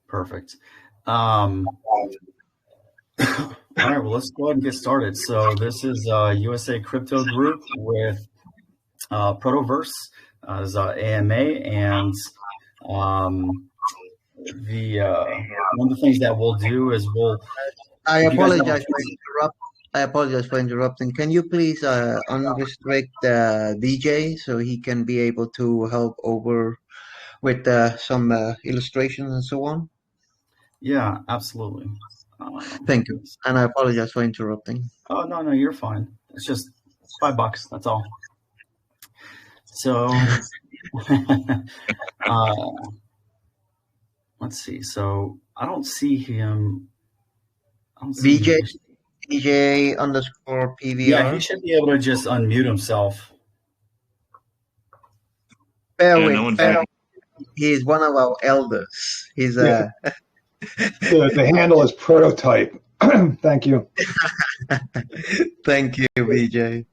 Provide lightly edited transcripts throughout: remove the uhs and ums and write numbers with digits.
Perfect. All right, well, let's go ahead and get started. So this is USA Crypto Group with ProtoVerse as AMA, and the one of the things that we'll do is I if you guys have apologize for I apologize for interrupting. Can you please unrestrict DJ so he can be able to help over with some illustrations and so on? Yeah, absolutely. Thank you. And I apologize for interrupting. Oh, no, you're fine. It's just $5, that's all. So let's see. So I don't see him. I don't see him. DJ underscore Yeah, he PVR. should be able to just unmute himself. Bear with. He's one of our elders. He's the handle is prototype. Thank you. Thank you, VJ.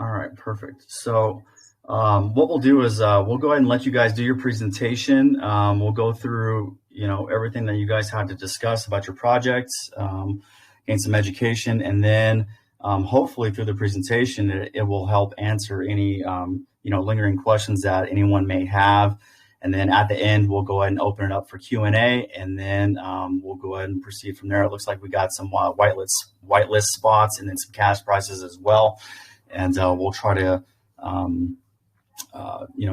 All right, perfect. So what we'll do is we'll go ahead and let you guys do your presentation. We'll go through, everything that you guys had to discuss about your projects, gain some education, and then hopefully through the presentation, it will help answer any, lingering questions that anyone may have. And then at the end, we'll go ahead and open it up for Q&A, and then we'll go ahead and proceed from there. It looks like we got some whitelist spots and then some cash prices as well. And we'll try to,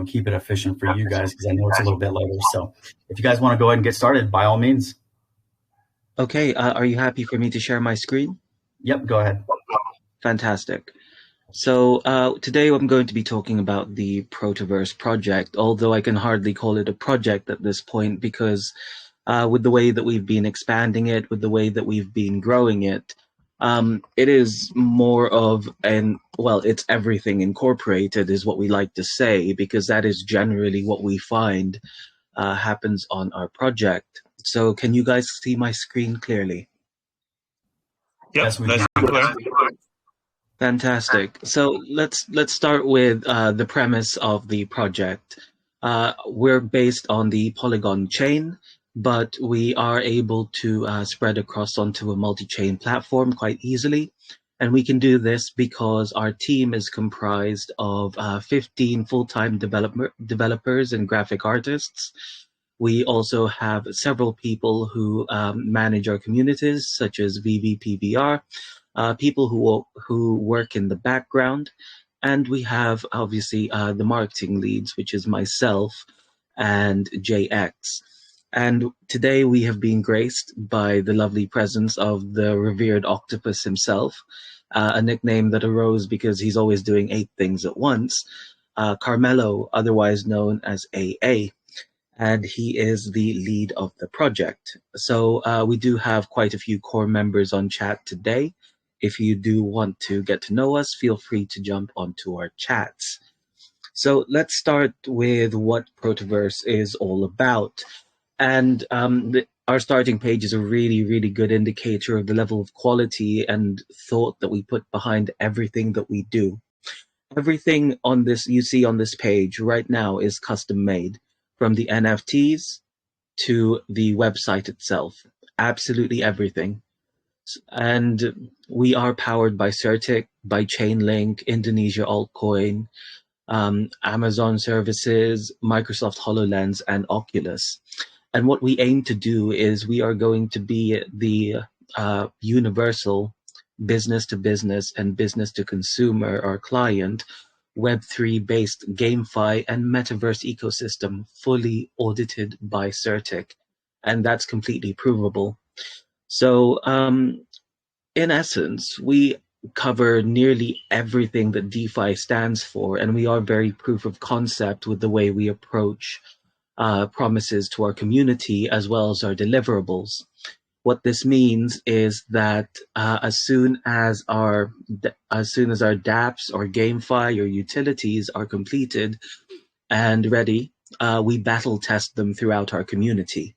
keep it efficient for you guys because I know it's a little bit later. So if you guys want to go ahead and get started, by all means. Okay. Are you happy for me to share my screen? Yep, go ahead. Fantastic. So today I'm going to be talking about the ProtoVerse project, although I can hardly call it a project at this point because with the way that we've been expanding it, with the way that we've been growing it, it is more of it's everything incorporated is what we like to say, because that is generally what we find happens on our project. So can you guys see my screen clearly? Yes, we can. Fantastic. So let's start with the premise of the project. We're based on the Polygon chain, but we are able to spread across onto a multi-chain platform quite easily. And we can do this because our team is comprised of 15 full-time developers and graphic artists. We also have several people who manage our communities, such as VVPVR, people who work in the background, and we have obviously the marketing leads, which is myself and JX. And today we have been graced by the lovely presence of the revered octopus himself, a nickname that arose because he's always doing 8 things at once, Carmelo, otherwise known as AA. And he is the lead of the project. So we do have quite a few core members on chat today. If you do want to get to know us, feel free to jump onto our chats. So let's start with what ProtoVerse is all about. And our starting page is a really, really good indicator of the level of quality and thought that we put behind everything that we do. Everything on this you see on this page right now is custom made, from the NFTs to the website itself, absolutely everything. And we are powered by Certic, by Chainlink, Indonesia Altcoin, Amazon services, Microsoft HoloLens, and Oculus. And what we aim to do is we are going to be the universal business to business and business to consumer or client Web3 based GameFi and metaverse ecosystem, fully audited by Certic, and that's completely provable. So in essence, we cover nearly everything that DeFi stands for, and we are very proof of concept with the way we approach promises to our community as well as our deliverables. What this means is that as soon as our dApps or GameFi or utilities are completed and ready, we battle test them throughout our community.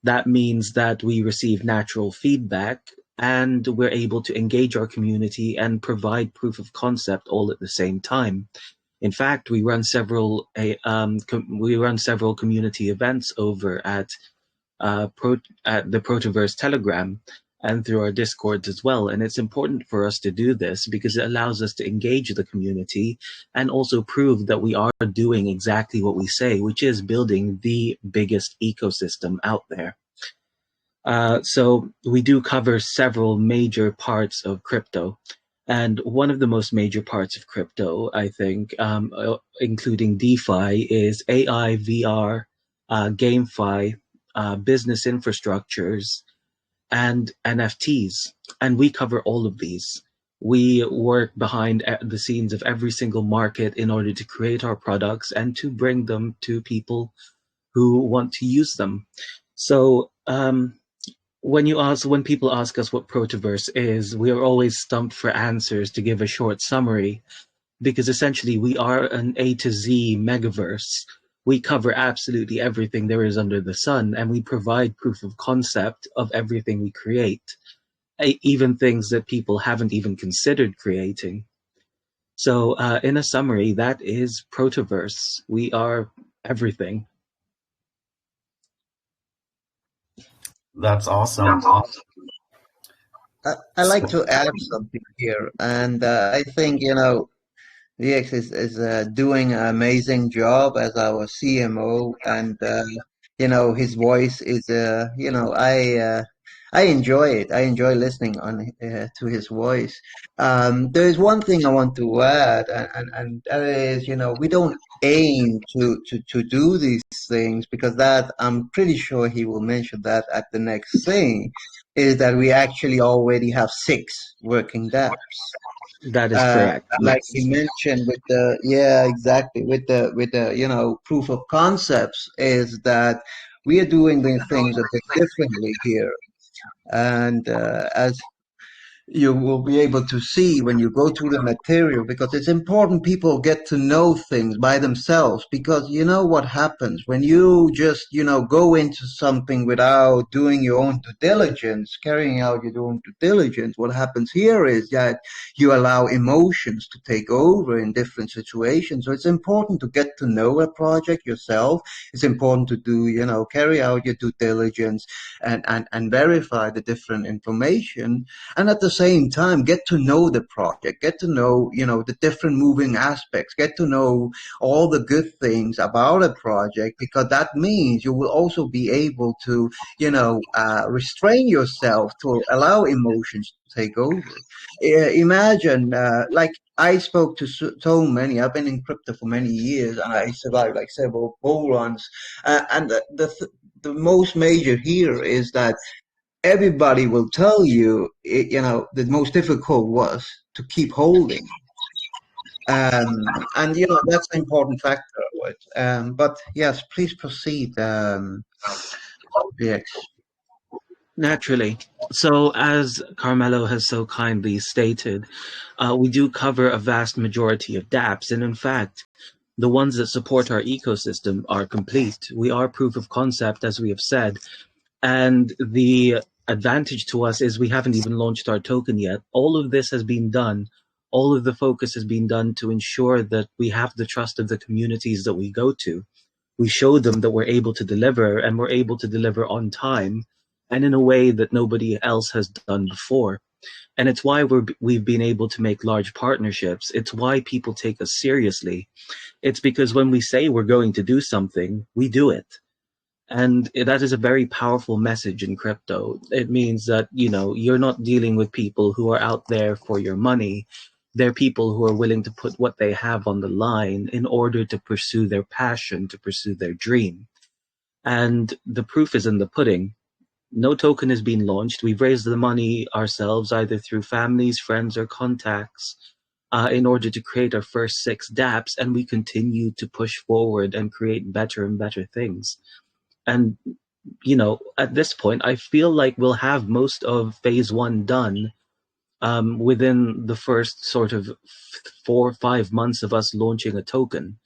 That means that we receive natural feedback and we're able to engage our community and provide proof of concept all at the same time. In fact, we run several community events over at the ProtoVerse Telegram and through our Discords as well. And it's important for us to do this because it allows us to engage the community and also prove that we are doing exactly what we say, which is building the biggest ecosystem out there. So we do cover several major parts of crypto. And one of the most major parts of crypto, I think, including DeFi, is AI, VR, GameFi, business infrastructures, and NFTs. And we cover all of these. We work behind the scenes of every single market in order to create our products and to bring them to people who want to use them. So when people ask us what ProtoVerse is, we are always stumped for answers to give a short summary, because essentially we are an A to Z megaverse. We cover absolutely everything there is under the sun, and we provide proof of concept of everything we create, even things that people haven't even considered creating. So in a summary, that is ProtoVerse. We are everything. That's awesome. I like to add something here, and I think, VX is doing an amazing job as our CMO, and his voice is I enjoy it. I enjoy listening to his voice. There is one thing I want to add, and that is, we don't aim to do these things, because that I'm pretty sure he will mention that at the next thing, is that we actually already have 6 working dApps. That is correct. Like Yes. you mentioned with the, yeah, exactly, with the proof of concepts, is that we are doing the things a bit differently here. And as you will be able to see when you go through the material, because it's important people get to know things by themselves, because you know what happens when you just go into something without doing your own due diligence, carrying out your own due diligence. What happens here is that you allow emotions to take over in different situations. So it's important to get to know a project yourself. It's important to do carry out your due diligence and verify the different information, and at the same time get to know the project, get to know the different moving aspects, get to know all the good things about a project, because that means you will also be able to restrain yourself to allow emotions to take over. Imagine, like, I spoke to so many. I've been in crypto for many years, and I survived like several bull runs. And the most major here is that everybody will tell you, the most difficult was to keep holding. And that's an important factor. But yes, please proceed, VX. Naturally. So, as Carmelo has so kindly stated, we do cover a vast majority of dApps, and in fact, the ones that support our ecosystem are complete. We are proof of concept, as we have said, and the advantage to us is we haven't even launched our token yet. All of this has been done. All of the focus has been done to ensure that we have the trust of the communities that we go to. We show them that we're able to deliver, and we're able to deliver on time and in a way that nobody else has done before. And it's why we've been able to make large partnerships. It's why people take us seriously. It's because when we say we're going to do something, we do it. And that is a very powerful message in crypto. It means that, you're not dealing with people who are out there for your money. They're people who are willing to put what they have on the line in order to pursue their passion, to pursue their dream. And the proof is in the pudding. No token has been launched. We've raised the money ourselves, either through families, friends, or contacts, in order to create our first 6 dApps, and we continue to push forward and create better and better things. And, at this point, I feel like we'll have most of phase 1 done within the first sort of 4 or 5 months of us launching a token.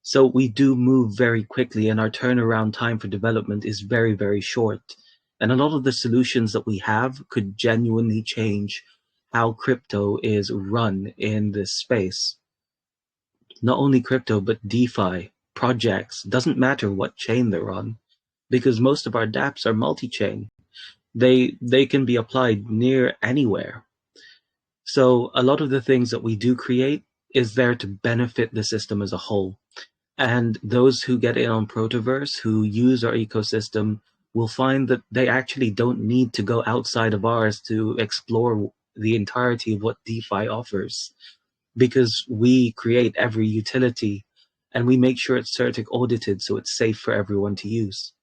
So we do move very quickly, and our turnaround time for development is very, very short. And a lot of the solutions that we have could genuinely change how crypto is run in this space. not only crypto, but DeFi, projects, doesn't matter what chain they're on, because most of our dApps are multi-chain. They can be applied near anywhere. So a lot of the things that we do create is there to benefit the system as a whole. And those who get in on ProtoVerse, who use our ecosystem, will find that they actually don't need to go outside of ours to explore the entirety of what DeFi offers, because we create every utility and we make sure it's CertiK audited so it's safe for everyone to use.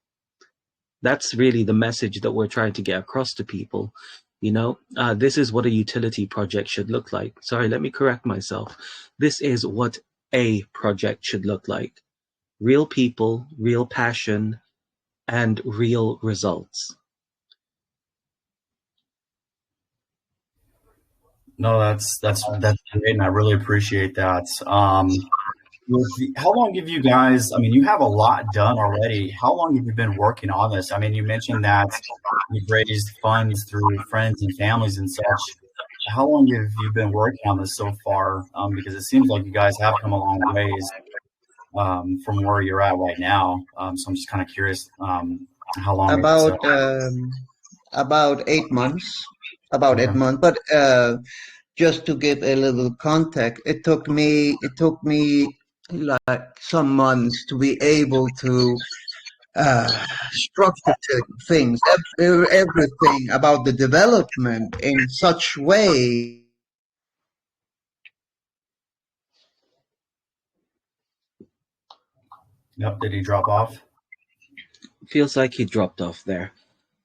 That's really the message that we're trying to get across to people. This is what a utility project should look like. Sorry, let me correct myself. This is what a project should look like. Real people, real passion, and real results. No, that's great, and I really appreciate that. How long have you guys? I mean, you have a lot done already. How long have you been working on this? I mean, you mentioned that you've raised funds through friends and families and such. How long have you been working on this so far? Because it seems like you guys have come a long ways from where you're at right now. So I'm just kind of curious how long it's. About 8 months. About Okay. 8 months. But just to give a little context, it took me like some months to be able to structure things, everything about the development in such way. Yep. Did he drop off? Feels like he dropped off there.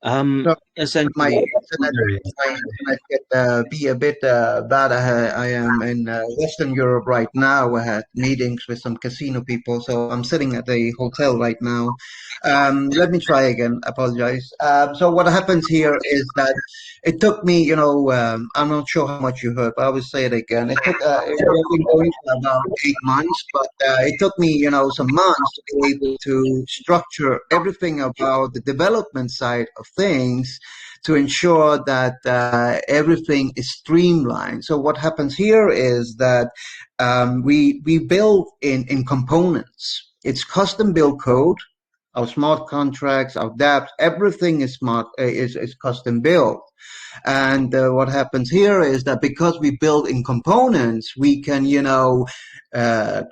So my Essentially, internet, There he is. my internet can be a bit bad. I am in Western Europe right now. I had meetings with some casino people, so I'm sitting at a hotel right now. Let me try again. Apologize. So what happens here is that it took me, I'm not sure how much you heard, but I will say it again. We've been going for about 8 months, but it took me, some months to be able to structure everything about the development side of things to ensure that everything is streamlined. So what happens here is that we build in components. It's custom built code. Our smart contracts, our dApps, everything is smart is custom built. And what happens here is that because we build in components, we can,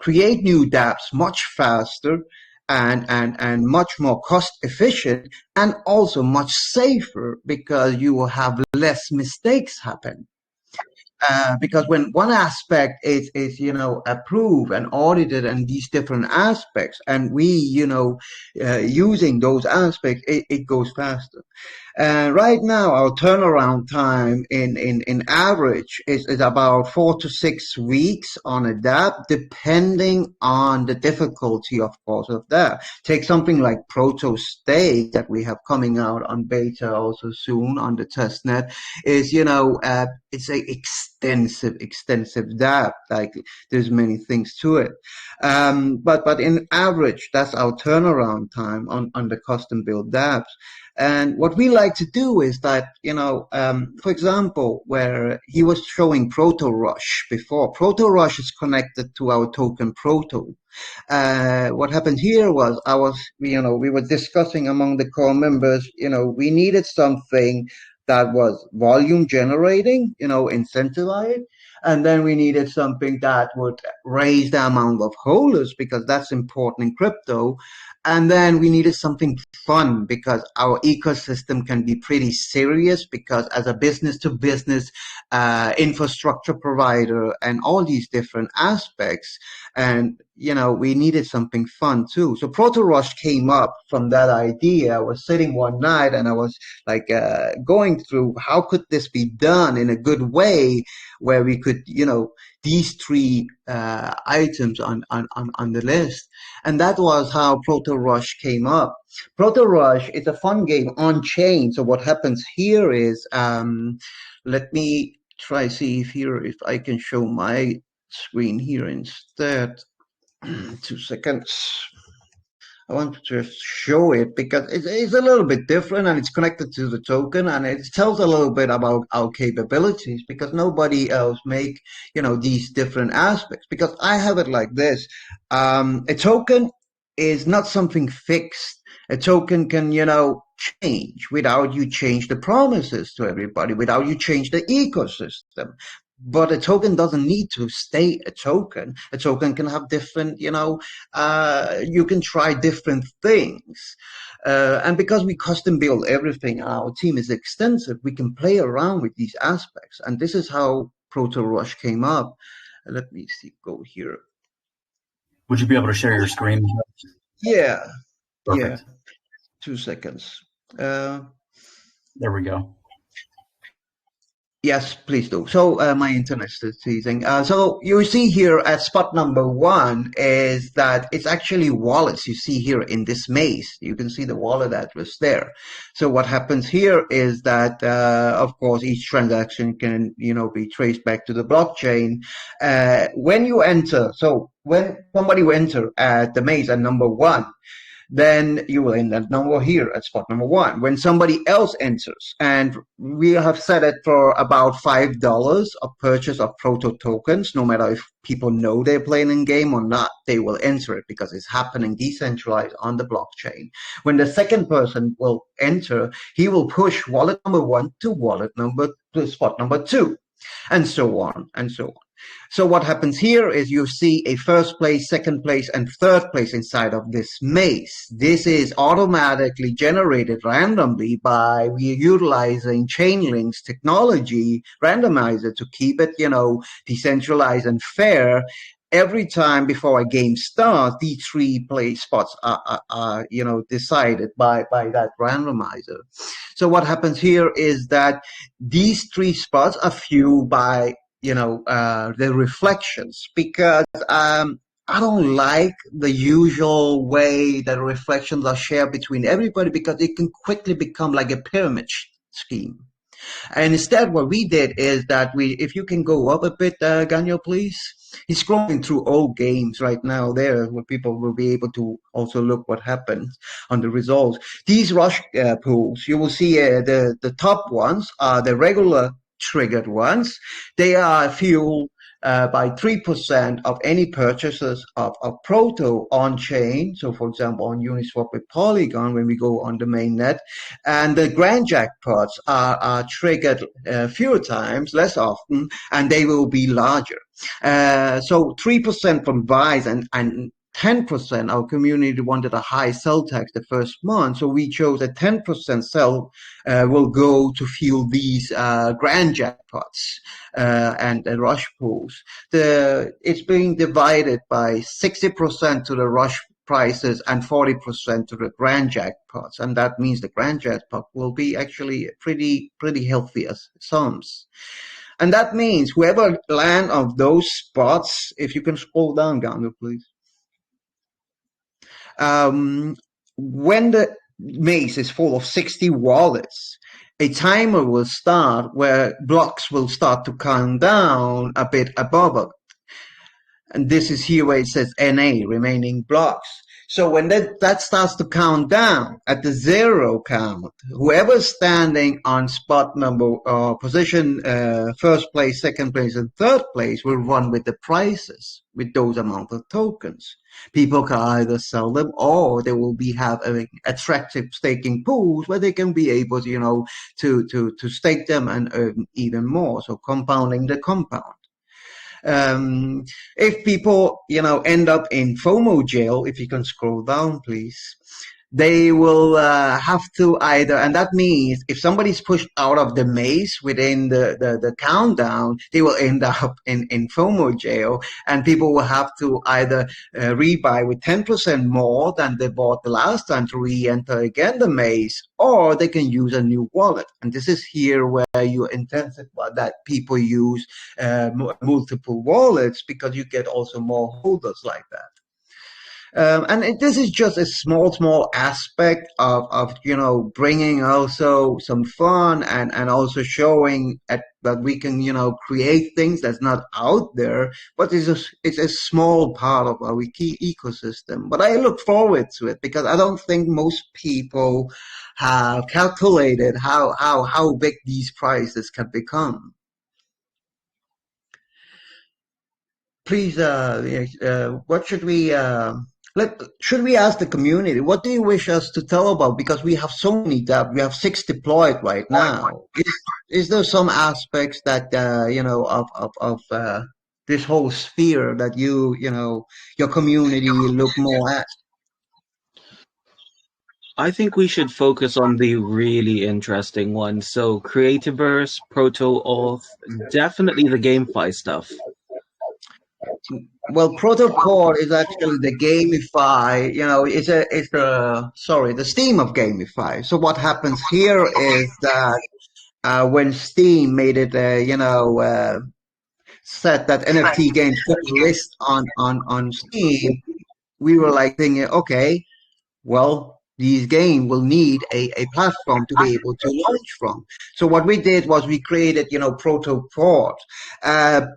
create new dApps much faster and much more cost efficient, and also much safer because you will have less mistakes happen. Because when one aspect is approved and audited and these different aspects, and we using those aspects, it goes faster. Right now, our turnaround time in average is about 4 to 6 weeks on a dApp, depending on the difficulty, of course, of that. Take something like Proto Stake that we have coming out on beta also soon on the testnet. It's a extensive dApp. Like there's many things to it. But in average, that's our turnaround time on the custom built dApps. And what we like to do is that, for example, where he was showing Proto Rush before, Proto Rush is connected to our token Proto. What happened here was we were discussing among the core members, we needed something that was volume generating, incentivized. And then we needed something that would raise the amount of holders because that's important in crypto. And then we needed something fun because our ecosystem can be pretty serious because as a business to business infrastructure provider and all these different aspects. And, we needed something fun too. So Proto Rush came up from that idea. I was sitting one night and I was like going through how could this be done in a good way where we could, these three items on the list. And that was how Proto Rush came up. Proto Rush is a fun game on chain. So what happens here is, let me try see if I can show my screen here instead. 2 seconds. I want to just show it because it's a little bit different and it's connected to the token and it tells a little bit about our capabilities because nobody else make, these different aspects. Because I have it like this. A token is not something fixed. A token can, change without you change the promises to everybody, without you change the ecosystem. But a token doesn't need to stay a token. A token can have different, you can try different things. And because we custom build everything, our team is extensive, we can play around with these aspects. And this is how ProtoRush came up. Let me see, go here. Would you be able to share your screen? Yeah. Perfect. Yeah. 2 seconds. There we go. Yes, please do. So my internet is teasing. So you see here at spot number 1 is that it's actually wallets you see here in this maze. You can see the wallet address there. So what happens here is that, of course, each transaction can, be traced back to the blockchain. When you enter, so when somebody will enter at the maze at number 1, then you will end that number here at spot number 1. When somebody else enters, and we have set it for about $5 of purchase of proto tokens, no matter if people know they're playing in game or not, they will enter it because it's happening decentralized on the blockchain. When the second person will enter, he will push wallet number 1 to spot number 2, and so on and so on. So what happens here is you see a first place, second place, and third place inside of this maze. This is automatically generated randomly by utilizing Chainlink's technology randomizer to keep it, decentralized and fair. Every time before a game starts, these 3 play spots are decided by that randomizer. So what happens here is that these 3 spots are fueled by the reflections, because I don't like the usual way that reflections are shared between everybody, because it can quickly become like a pyramid scheme. And instead, what we did is that if you can go up a bit, Ganyo, please. He's scrolling through old games right now there, where people will be able to also look what happens on the results. These rush pools, you will see the top ones are the regular triggered ones. They are fueled by 3% of any purchases of Proto on chain. So, for example, on Uniswap with Polygon, when we go on the mainnet, and the grand jackpots are triggered fewer times, less often, and they will be larger. So 3% from buys and 10%, our community wanted a high sell tax the first month, so we chose a 10% sell will go to fuel these grand jackpots and rush pools. It's being divided by 60% to the rush prices and 40% to the grand jackpots, and that means the grand jackpot will be actually pretty healthy as sums. And that means whoever land of those spots, if you can scroll down, Gandhi, please. When the maze is full of 60 wallets, a timer will start where blocks will start to count down a bit above it. And this is here where it says NA, remaining blocks. So when that starts to count down at the 0 count, whoever's standing on spot number position, first place, second place, and third place will run with the prices with those amount of tokens. People can either sell them, or they will be having attractive staking pools where they can be able, to stake them and earn even more. So compounding the compound. If people, end up in FOMO jail, if you can scroll down, please, they will have to either, and that means if somebody's pushed out of the maze within the countdown, they will end up in FOMO jail, and people will have to either rebuy with 10% more than they bought the last time to re-enter again the maze, or they can use a new wallet. And this is here where you intensify that people use multiple wallets, because you get also more holders like that. And this is just a small aspect of bringing also some fun and also showing at that we can, create things that's not out there, but it's a small part of our key ecosystem. But I look forward to it because I don't think most people have calculated how big these prices can become. Please, what should we should we ask the community? What do you wish us to tell about? Because we have so many that we have 6 deployed right now. Is there some aspects that of this whole sphere that your community look more at? I think we should focus on the really interesting ones. So CreativeVerse, Proto definitely the GameFi stuff. Well, protocol is actually the gamify, the Steam of gamify. So what happens here is that when Steam made it, set that NFT games could list on Steam, we were like thinking, okay, well, these games will need a platform to be able to launch from. So what we did was we created, ProtoVerse.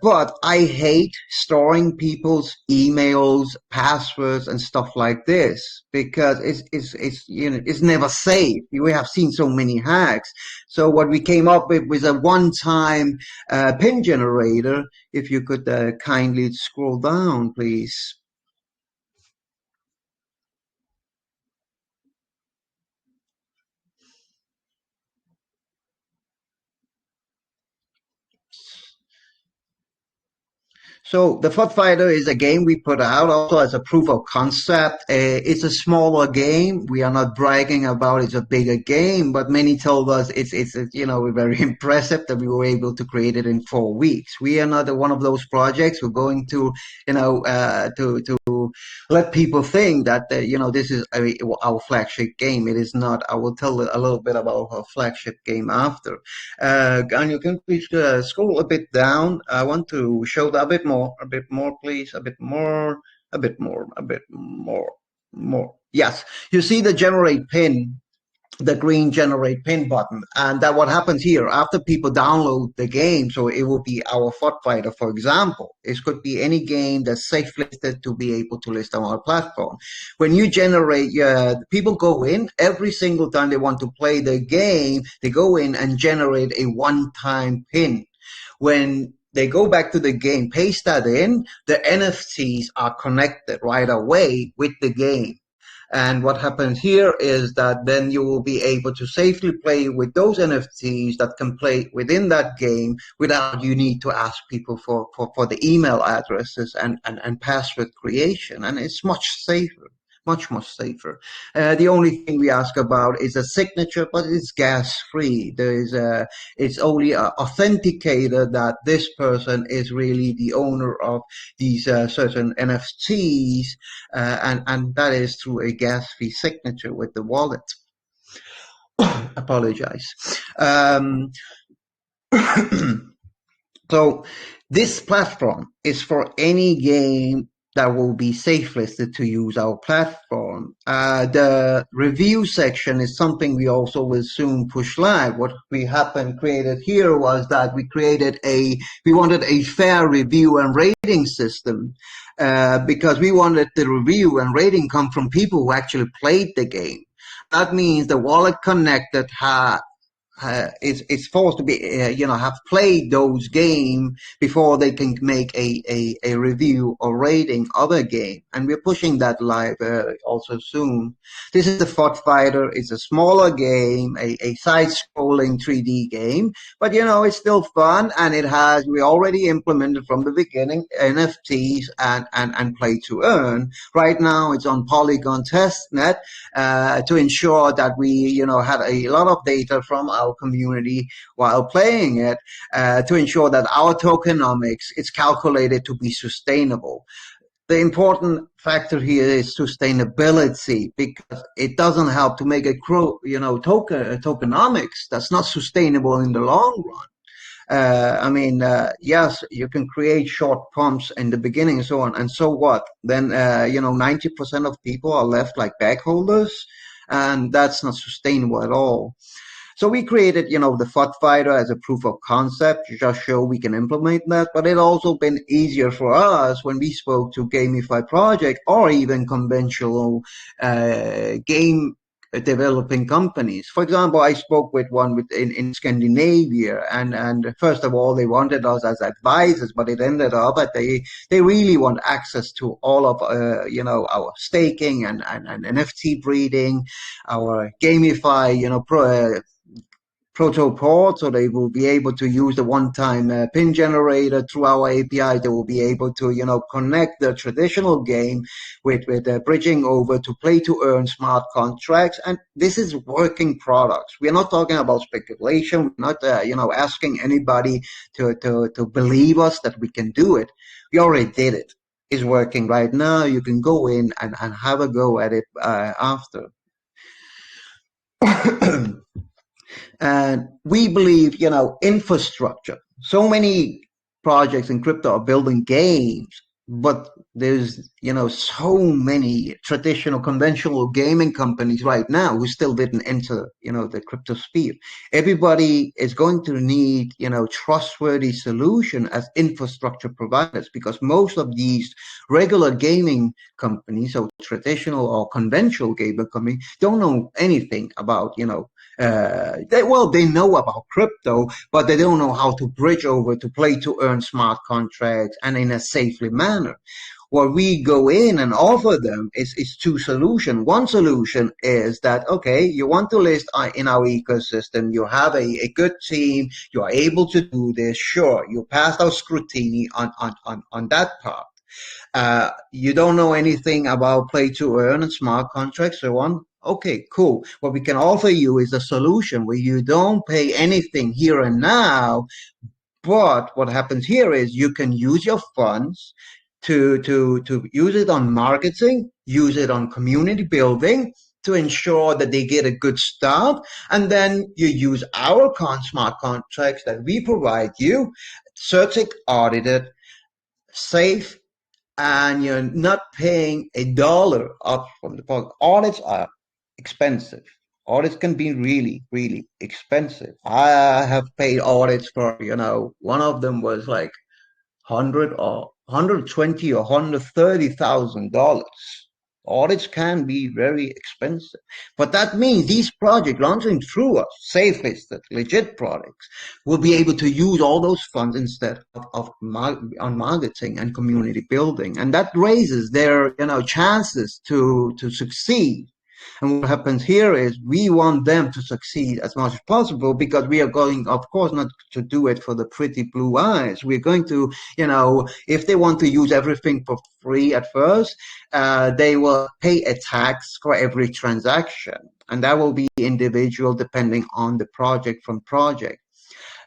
But I hate storing people's emails, passwords, and stuff like this because it's never safe. We have seen so many hacks. So what we came up with was a one-time pin generator. If you could kindly scroll down, please. So the Foot Fighter is a game we put out also as a proof of concept. It's a smaller game. We are not bragging about it's a bigger game, but many told us it's very impressive that we were able to create it in 4 weeks. We are not one of those projects. We're going to to let people think that this is our flagship game. It is not. I will tell a little bit about our flagship game after. And you can please scroll a bit down. I want to show that a bit more, please, a bit more. Yes, you see the generate pin, the green generate pin button, and that what happens here after people download the game. So it will be our Foot Fighter, for example. It could be any game that's safe listed to be able to list on our platform. When you generate, people go in every single time they want to play the game, they go in and generate a one-time pin. When they go back to the game, paste that in, the NFTs are connected right away with the game. And what happens here is that then you will be able to safely play with those NFTs that can play within that game without you need to ask people for the email addresses and password creation. And it's much safer. Much safer. The only thing we ask about is a signature, but it's gas-free. It's only authenticated that this person is really the owner of these certain NFTs, and that is through a gas-free signature with the wallet. Apologize. So this platform is for any game that will be safe listed to use our platform. The review section is something we also will soon push live. What we created here was that we wanted a fair review and rating system, because we wanted the review and rating come from people who actually played the game. That means the wallet connected is forced to be, have played those games before they can make a review or rating of a game. And we're pushing that live also soon. This is the Foot Fighter. It's a smaller game, a side-scrolling 3D game, but it's still fun, and we already implemented from the beginning NFTs and play to earn. Right now it's on Polygon testnet to ensure that we had a lot of data from our community while playing it, to ensure that our tokenomics is calculated to be sustainable. The important factor here is sustainability, because it doesn't help to make tokenomics that's not sustainable in the long run. Yes, you can create short pumps in the beginning and so on, and so what? Then 90% of people are left like bag holders, and that's not sustainable at all. So we created, the FUD Fighter as a proof of concept to just show we can implement that. But it also been easier for us when we spoke to gamify project or even conventional game developing companies. For example, I spoke with one in Scandinavia, and first of all, they wanted us as advisors, but it ended up that they really want access to all of our staking and NFT breeding, our gamify, protoport, so they will be able to use the one-time pin generator through our API. They will be able to, connect the traditional game with bridging over to play-to-earn smart contracts. And this is working products. We're not talking about speculation. We're not, asking anybody to believe us that we can do it. We already did it. It's working right now. You can go in and have a go at it after. And we believe, infrastructure. So many projects in crypto are building games, but there's, so many traditional, conventional gaming companies right now who still didn't enter, the crypto sphere. Everybody is going to need, trustworthy solution as infrastructure providers, because most of these regular gaming companies, so traditional or conventional gaming companies, don't know anything about, they know about crypto, but they don't know how to bridge over to play to earn smart contracts and in a safely manner. What we go in and offer them is two solutions. One solution is that, okay, you want to list in our ecosystem, you have a good team, you are able to do this, sure, you passed our scrutiny on that part. You don't know anything about play to earn and smart contracts, so on. Okay, cool. What we can offer you is a solution where you don't pay anything here and now, but what happens here is you can use your funds to use it on marketing, use it on community building to ensure that they get a good start. And then you use our smart contracts that we provide you, certified, audited, safe, and you're not paying a dollar up from the pocket. Audits are expensive. Audits can be really, really expensive. I have paid audits for, one of them was like 120 or $130,000. Audits can be very expensive, but that means these projects launching through us, safe listed, legit products, will be able to use all those funds instead on marketing and community building, and that raises their chances to succeed. And what happens here is we want them to succeed as much as possible, because we are going, of course, not to do it for the pretty blue eyes. We're going to, if they want to use everything for free at first, they will pay a tax for every transaction. And that will be individual depending on the project from project.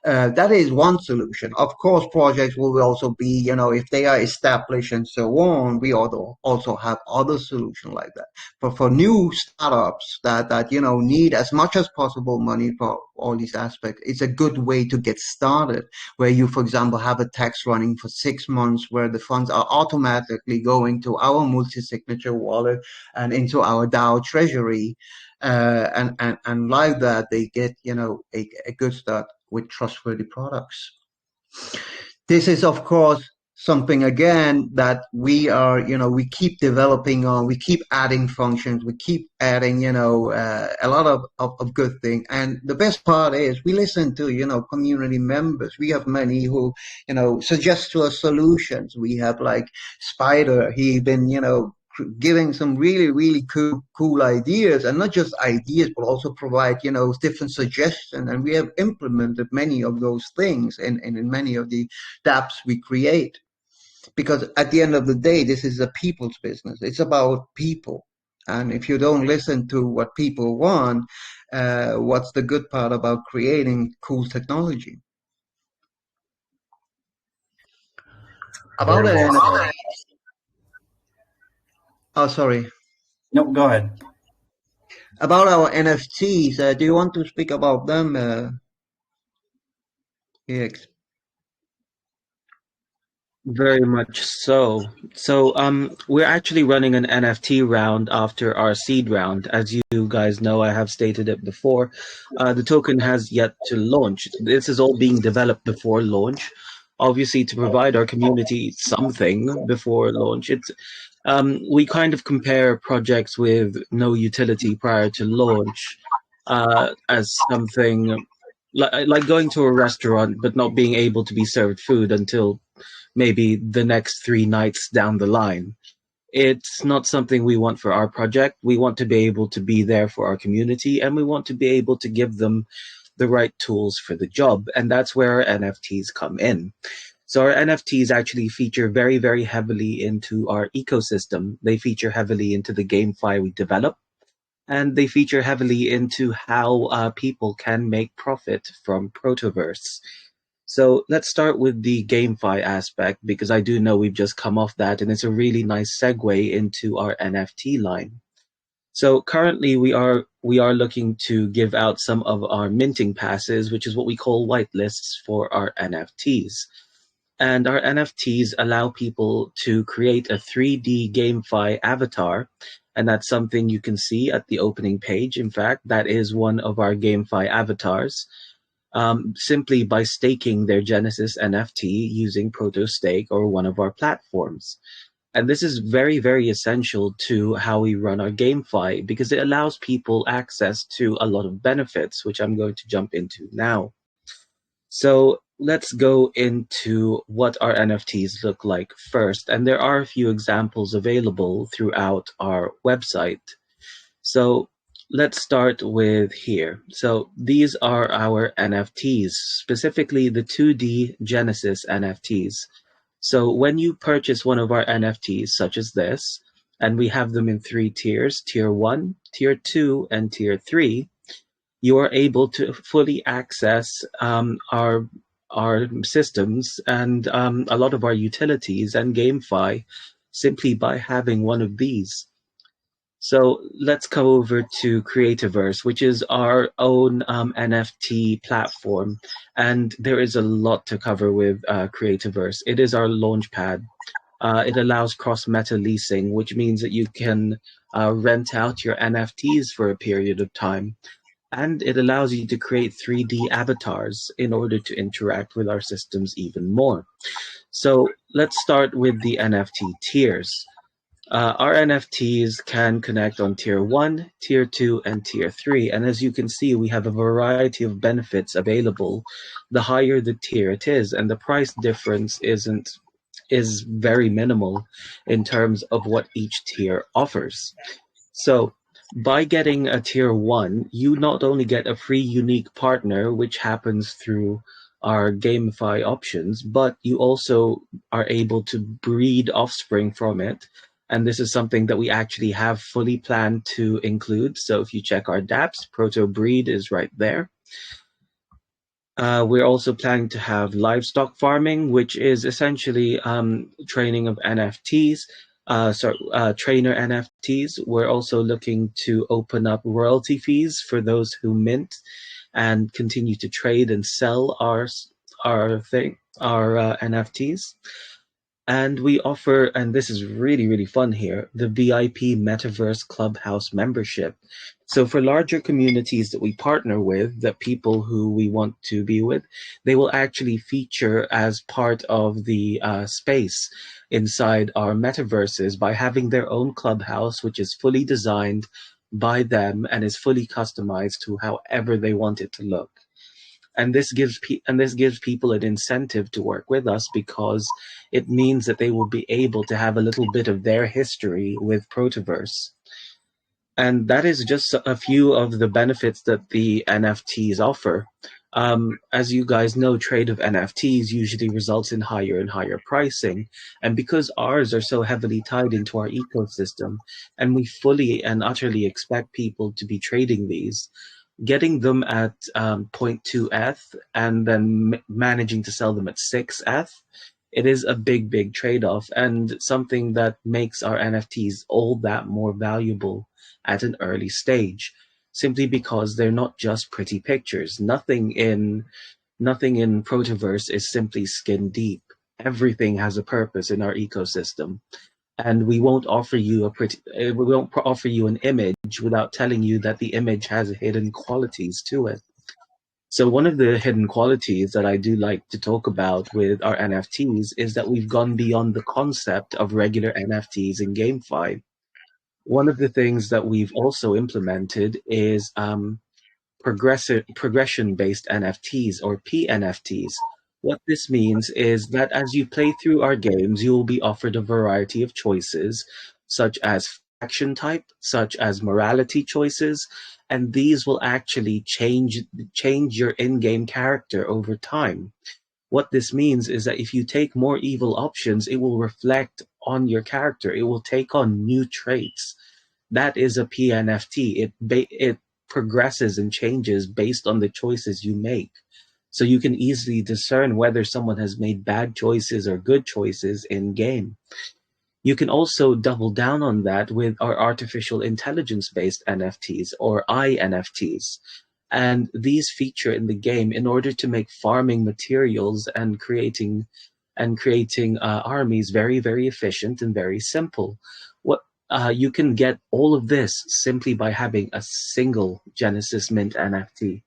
That is one solution. Of course, projects will also be, if they are established and so on, we also have other solutions like that. But for new startups that need as much as possible money for all these aspects, it's a good way to get started, where you, for example, have a tax running for 6 months, where the funds are automatically going to our multi-signature wallet and into our DAO treasury. And like that, they get, a good start with trustworthy products. This is, of course, something again that we are, we keep developing on, we keep adding functions, we keep adding, a lot of good things. And the best part is we listen to, community members. We have many who, suggest to us solutions. We have like Spider, he been, giving some really, really cool ideas, and not just ideas, but also provide, different suggestions. And we have implemented many of those things in many of the dApps we create. Because at the end of the day, this is a people's business. It's about people. And if you don't listen to what people want, what's the good part about creating cool technology? About Very it. well said. Oh, sorry. No, go ahead. About our NFTs, do you want to speak about them? EX? Very much so. We're actually running an NFT round after our seed round. As you guys know, I have stated it before. The token has yet to launch. This is all being developed before launch. Obviously, to provide our community something before launch. We kind of compare projects with no utility prior to launch as something like going to a restaurant but not being able to be served food until maybe the next 3 nights down the line. It's not something we want for our project. We want to be able to be there for our community, and we want to be able to give them the right tools for the job. And that's where our NFTs come in. So our NFTs actually feature very, very heavily into our ecosystem. They feature heavily into the GameFi we develop, and they feature heavily into how people can make profit from ProtoVerse. So let's start with the GameFi aspect, because I do know we've just come off that, and it's a really nice segue into our NFT line. So currently we are looking to give out some of our minting passes, which is what we call whitelists for our NFTs. And our NFTs allow people to create a 3D GameFi avatar. And that's something you can see at the opening page. In fact, that is one of our GameFi avatars, simply by staking their Genesis NFT using ProtoStake or one of our platforms. And this is very, very essential to how we run our GameFi, because it allows people access to a lot of benefits, which I'm going to jump into now. So let's go into what our NFTs look like first. And there are a few examples available throughout our website. So let's start with here. So these are our NFTs, specifically the 2D Genesis NFTs. So when you purchase one of our NFTs, such as this, and we have them in 3 tiers, tier 1, tier 2, and tier 3, you are able to fully access our systems and a lot of our utilities and GameFi simply by having one of these. So let's go over to ProtoVerse, which is our own NFT platform. And there is a lot to cover with ProtoVerse. It is our launchpad. It allows cross-meta leasing, which means that you can rent out your NFTs for a period of time. And it allows you to create 3D avatars in order to interact with our systems even more. So let's start with the NFT tiers. Our NFTs can connect on tier 1, tier 2, and tier 3. And as you can see, we have a variety of benefits available the higher the tier it is. And the price difference is very minimal in terms of what each tier offers. So by getting a tier 1, you not only get a free unique partner, which happens through our GameFi options, but you also are able to breed offspring from it. And this is something that we actually have fully planned to include. So if you check our dApps, Proto Breed is right there. We're also planning to have livestock farming, which is essentially training of NFTs, trainer NFTs. We're also looking to open up royalty fees for those who mint and continue to trade and sell our NFTs. And we offer, and this is really, really fun here, the VIP Metaverse Clubhouse membership. So for larger communities that we partner with, that people who we want to be with, they will actually feature as part of the space inside our metaverses by having their own clubhouse, which is fully designed by them and is fully customized to however they want it to look. And this gives people an incentive to work with us, because it means that they will be able to have a little bit of their history with ProtoVerse. And that is just a few of the benefits that the NFTs offer. As you guys know, trade of NFTs usually results in higher and higher pricing. And because ours are so heavily tied into our ecosystem, and we fully and utterly expect people to be trading these, getting them at 0.2 ETH and then managing to sell them at 6 ETH, it is a big, big trade-off, and something that makes our NFTs all that more valuable at an early stage, simply because they're not just pretty pictures. Nothing in ProtoVerse is simply skin deep. everything has a purpose in our ecosystem. And we won't offer you we won't offer you an image without telling you that the image has hidden qualities to it. So one of the hidden qualities that I do like to talk about with our NFTs is that we've gone beyond the concept of regular NFTs in GameFi. One of the things that we've also implemented is progression-based NFTs, or PNFTs. What this means is that as you play through our games, you will be offered a variety of choices, such as faction type, such as morality choices, and these will actually change your in-game character over time. What this means is that if you take more evil options, it will reflect on your character. It will take on new traits. That is a PNFT. It progresses and changes based on the choices you make. So you can easily discern whether someone has made bad choices or good choices in game. You can also double down on that with our artificial intelligence based NFTs, or INFTs. And these feature in the game in order to make farming materials and creating armies very, very efficient and very simple. What You can get all of this simply by having a single Genesis Mint NFT.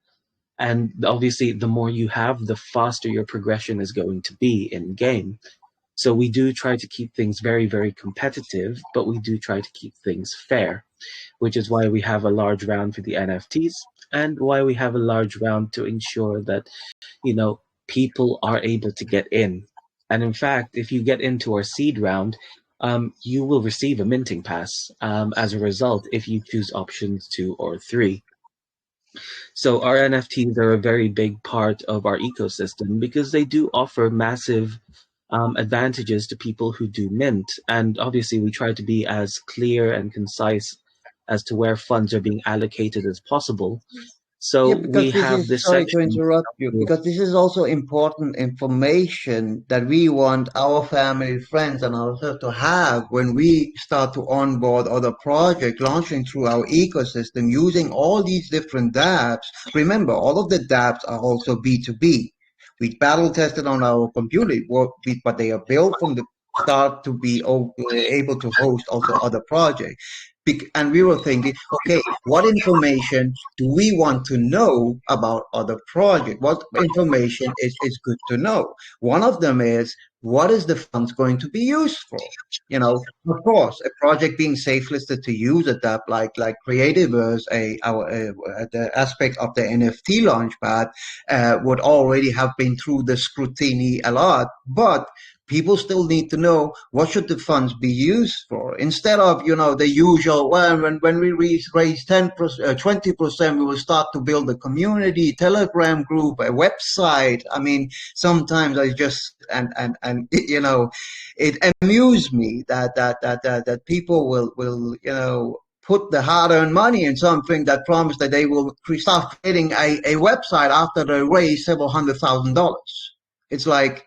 And obviously, the more you have, the faster your progression is going to be in game. So we do try to keep things very, very competitive, but we do try to keep things fair, which is why we have a large round for the NFTs and why we have a large round to ensure that, people are able to get in. And in fact, if you get into our seed round, you will receive a minting pass as a result if you choose options 2 or 3. So our NFTs are a very big part of our ecosystem because they do offer massive advantages to people who do mint. And obviously, we try to be as clear and concise as to where funds are being allocated as possible. So Yeah, because we this have is, this sorry to section. interrupt you, because this is also important information that we want our family, friends, and ourselves to have when we start to onboard other projects launching through our ecosystem using all these different dApps. Remember, all of the dApps are also B2B. We battle tested on our computer, but they are built from the start to be able to host also other projects. And we were thinking, okay, what information do we want to know about other projects? What information is good to know? One of them is, what is the funds going to be used for? Of course, a project being safe listed to use a DApp like ProtoVerse, the aspect of the NFT launchpad would already have been through the scrutiny a lot, but people still need to know what should the funds be used for, instead of the usual, well, when we raise 10%, 20%, we will start to build a community, Telegram group, a website. I mean, sometimes I just and it amused me that people will put the hard-earned money in something that promised that they will start creating a website after they raise several $100,000. It's like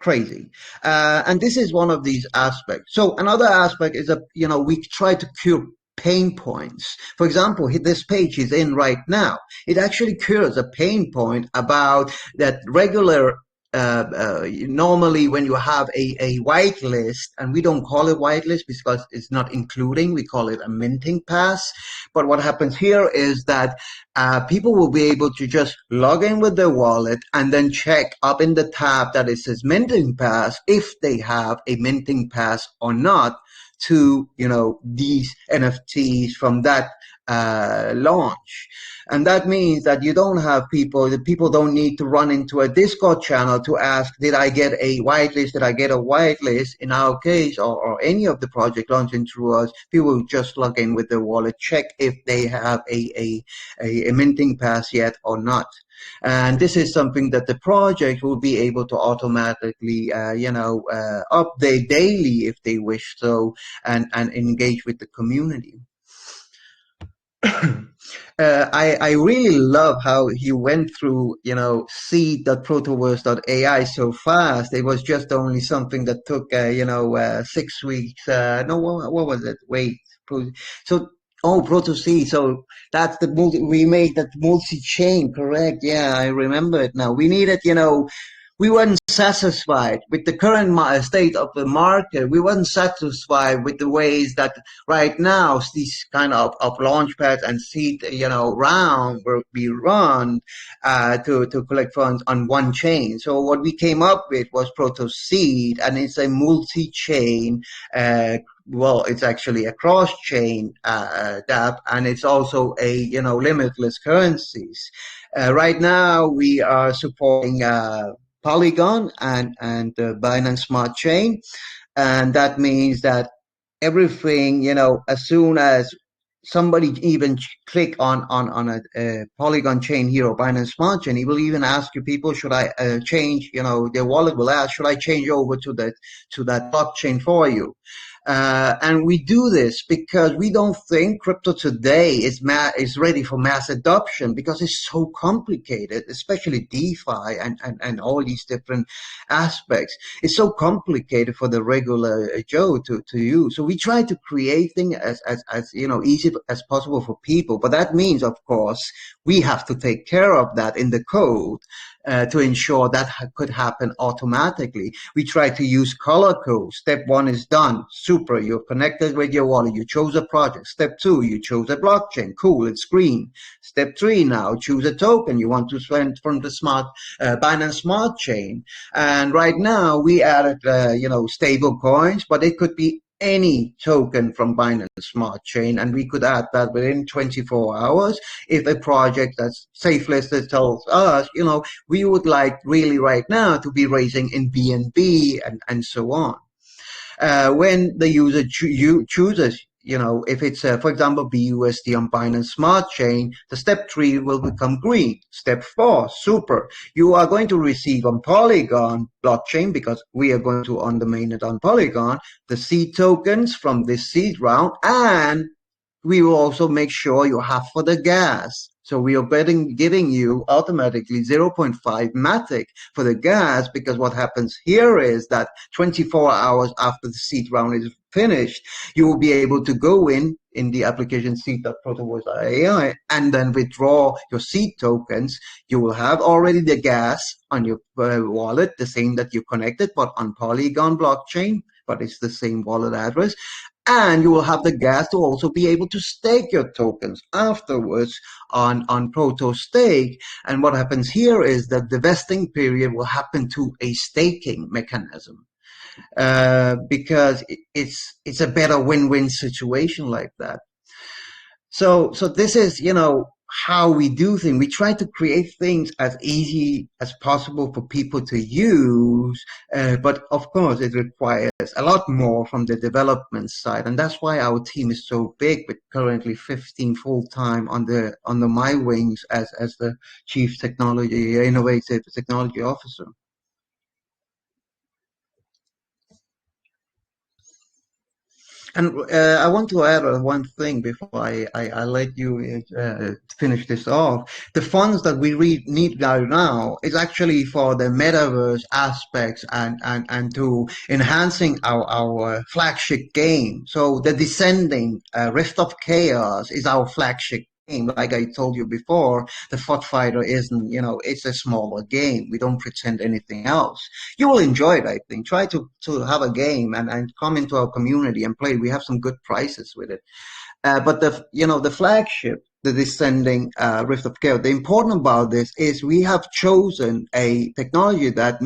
crazy. And this is one of these aspects. So another aspect is that, we try to cure pain points. For example, this page is in right now. It actually cures a pain point about that regular normally when you have a whitelist, and we don't call it whitelist because it's not including, we call it a minting pass. But what happens here is that people will be able to just log in with their wallet and then check up in the tab that it says minting pass if they have a minting pass or not to these NFTs from that launch. And that means that you don't have the people don't need to run into a Discord channel to ask, did I get a whitelist? Did I get a whitelist? In our case, or any of the project launching through us, people just log in with their wallet, check if they have a minting pass yet or not. And this is something that the project will be able to automatically, update daily if they wish so, and engage with the community. I really love how he went through, seed.protoverse.ai so fast. It was just only something that took, 6 weeks. No, what was it? Wait. Proto-seed. So that's we made that multi-chain, correct? Yeah, I remember it now. We needed, we weren't satisfied with the current state of the market. We weren't satisfied with the ways that right now these kind of launch pads and seed, round will be run to collect funds on one chain. So what we came up with was ProtoSeed, and it's a multi-chain well, it's actually a cross-chain dApp, and it's also a limitless currencies. Right now, we are supporting Polygon and Binance Smart Chain, and that means that everything, as soon as somebody even click on a Polygon chain here or Binance Smart Chain, he will even ask you, people, should I change? Their wallet will ask, should I change over to that blockchain for you? And we do this because we don't think crypto today is ready for mass adoption, because it's so complicated, especially DeFi and all these different aspects. It's so complicated for the regular Joe to use. So we try to create things as easy as possible for people. But that means, of course, we have to take care of that in the code. To ensure that could happen automatically. We try to use color code. Step 1 is done. Super. You're connected with your wallet. You chose a project. Step 2, you chose a blockchain. Cool. It's green. Step 3, now choose a token you want to spend from the Binance Smart Chain. And right now we added, stable coins, but it could be any token from Binance Smart Chain, and we could add that within 24 hours if a project that's safe listed tells us, we would like really right now to be raising in BNB and so on. When the user chooses, if it's, for example, BUSD on Binance Smart Chain, the step 3 will become green. Step 4, super. You are going to receive on Polygon blockchain, because we are going to on the mainnet on Polygon, the seed tokens from this seed round, and we will also make sure you have for the gas. So we are giving you automatically 0.5 Matic for the gas, because what happens here is that 24 hours after the seed round is finished, you will be able to go in the application seed.protoverse.ai and then withdraw your seed tokens. You will have already the gas on your wallet, the same that you connected, but on Polygon blockchain, but it's the same wallet address. And you will have the gas to also be able to stake your tokens afterwards on ProtoStake. And what happens here is that the vesting period will happen to a staking mechanism, because it's a better win-win situation like that. So this is, how we do things. We try to create things as easy as possible for people to use, but of course it requires a lot more from the development side, and that's why our team is so big, with currently 15 full-time under my wings as the Chief Innovative Technology Officer. And I want to add one thing before I let you finish this off. The funds that we need right now is actually for the metaverse aspects and to enhancing our flagship game. So the Descending Rift of Chaos is our flagship game. Like I told you before, the FOT Fighter isn't, it's a smaller game. We don't pretend anything else. You will enjoy it, I think. Try to have a game and come into our community and play. We have some good prizes with it. But the flagship, the Descending Rift of Chaos, the important about this is we have chosen a technology that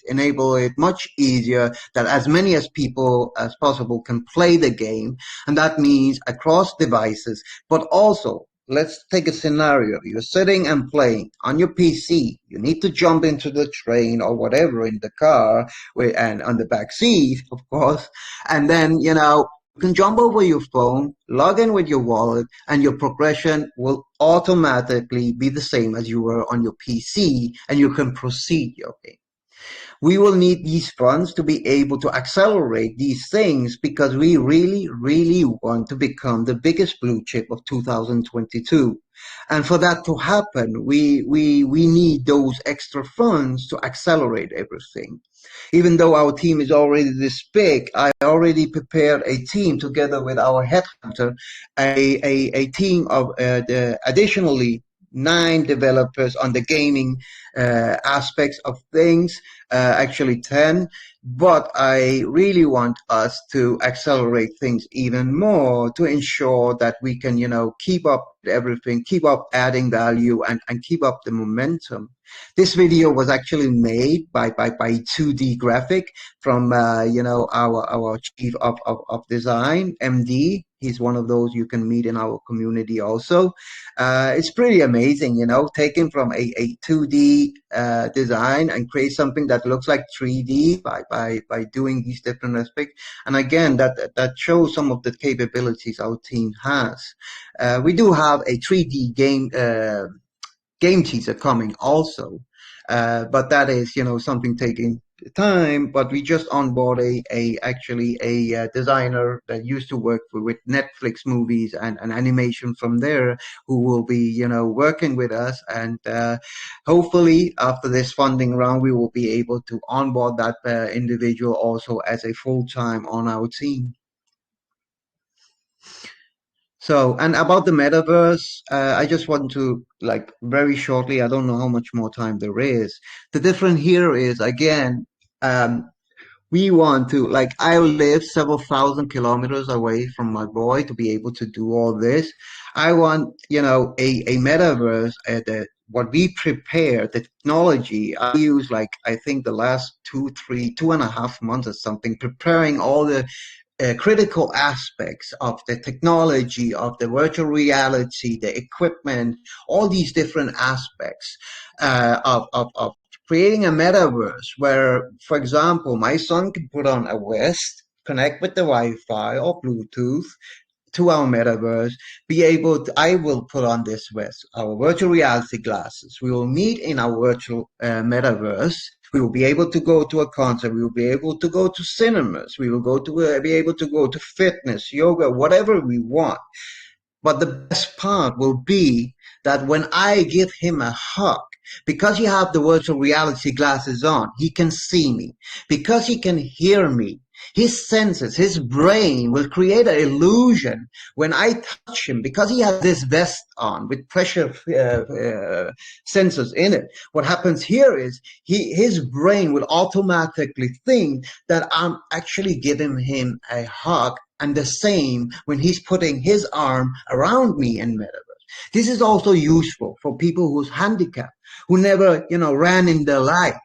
enable it much easier, that as many as people as possible can play the game. And that means across devices, but also, let's take a scenario. You're sitting and playing on your PC. You need to jump into the train or whatever in the car, and on the back seat, of course. And then, you can jump over your phone, log in with your wallet, and your progression will automatically be the same as you were on your PC, and you can proceed your game. We will need these funds to be able to accelerate these things, because we really, really want to become the biggest blue chip of 2022. And for that to happen, we need those extra funds to accelerate everything. Even though our team is already this big, I already prepared a team together with our headhunter, a team of additionally 9 developers on the gaming aspects of things, actually 10. But I really want us to accelerate things even more to ensure that we can, keep up everything, keep up adding value, and keep up the momentum. This video was actually made by 2D graphic from, our chief of design, MD. He's one of those you can meet in our community also. It's pretty amazing, taking from a 2D design and create something that looks like 3D by doing these different aspects. And again, that shows some of the capabilities our team has. We do have a 3D game teaser coming also, but that is something taking time. But we just onboard a designer that used to work with Netflix movies and animation from there, who will be working with us, and hopefully after this funding round we will be able to onboard that individual also as a full-time on our team. So, and about the metaverse, I just want to, very shortly, I don't know how much more time there is. The difference here is, again, we want to, I live several thousand kilometers away from my boy to be able to do all this. I want, a metaverse, what we prepare, the technology. I use, I think the last 2.5 months or something, preparing all the critical aspects of the technology, of the virtual reality, the equipment, all these different aspects of creating a metaverse where, for example, my son can put on a vest, connect with the Wi-Fi or Bluetooth to our metaverse, I will put on this vest, our virtual reality glasses. We will meet in our virtual metaverse. We will be able to go to a concert. We will be able to go to cinemas. We will be able to go to fitness, yoga, whatever we want. But the best part will be that when I give him a hug, because he have the virtual reality glasses on, he can see me. Because he can hear me, his senses, his brain will create an illusion when I touch him, because he has this vest on with pressure sensors in it. What happens here is his brain will automatically think that I'm actually giving him a hug, and the same when he's putting his arm around me in metaverse. This is also useful for people who's handicapped, who never, ran in their life.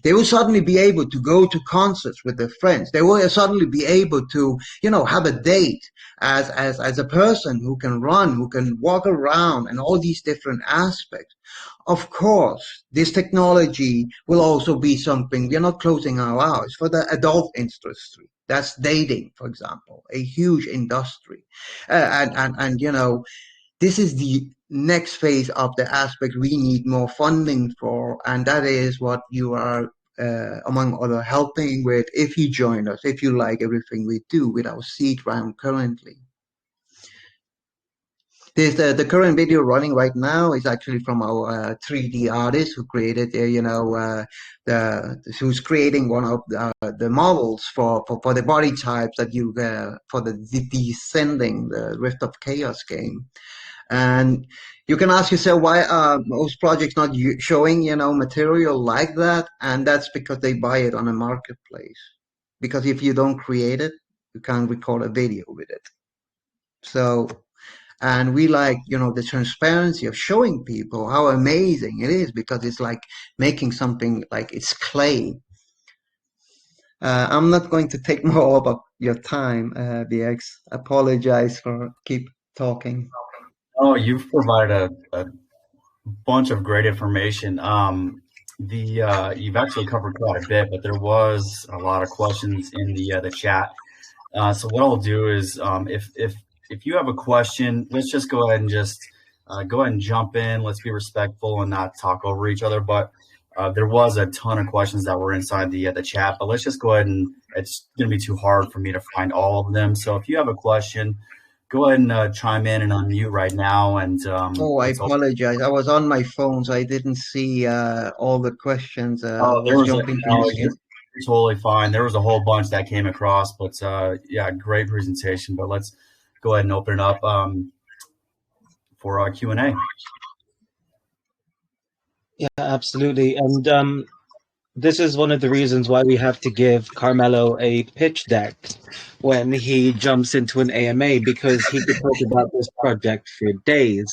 They will suddenly be able to go to concerts with their friends. They will suddenly be able to, have a date as a person who can run, who can walk around, and all these different aspects. Of course, this technology will also be something, we're not closing our eyes, for the adult industry. That's dating, for example, a huge industry. And this is the next phase of the aspect we need more funding for, and that is what you are, among other, helping with if you join us, if you like everything we do with our seed round currently. The current video running right now is actually from our 3D artist who created, who's creating one of the models for the body types that you for the descending the Rift of Chaos game. And you can ask yourself, why are most projects not showing, material like that? And that's because they buy it on a marketplace. Because if you don't create it, you can't record a video with it. So, and we like, the transparency of showing people how amazing it is, because it's like making something like it's clay. I'm not going to take more of your time, BX. Apologize for keep talking. Oh, you've provided a bunch of great information. You've actually covered quite a bit, but there was a lot of questions in the chat. So what I'll do is, if you have a question, let's just go ahead and jump in. Let's be respectful and not talk over each other. But there was a ton of questions that were inside the chat. But let's just go ahead, and it's going to be too hard for me to find all of them. So if you have a question, go ahead and chime in and unmute right now. And I apologize. I was on my phone, so I didn't see all the questions. You're totally fine. There was a whole bunch that came across, but yeah, great presentation. But let's go ahead and open it up for Q&A. Yeah, absolutely. And this is one of the reasons why we have to give Carmelo a pitch deck when he jumps into an AMA, because he could talk about this project for days.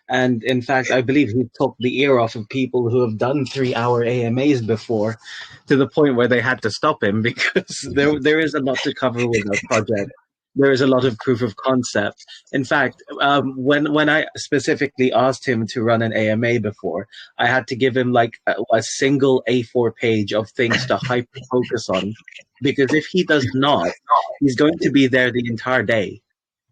And in fact, I believe he took the ear off of people who have done 3 hour AMAs before, to the point where they had to stop him because there is a lot to cover with our project. There is a lot of proof of concept. In fact, when I specifically asked him to run an AMA before, I had to give him like a single A4 page of things to hyper focus on, because if he does not, he's going to be there the entire day.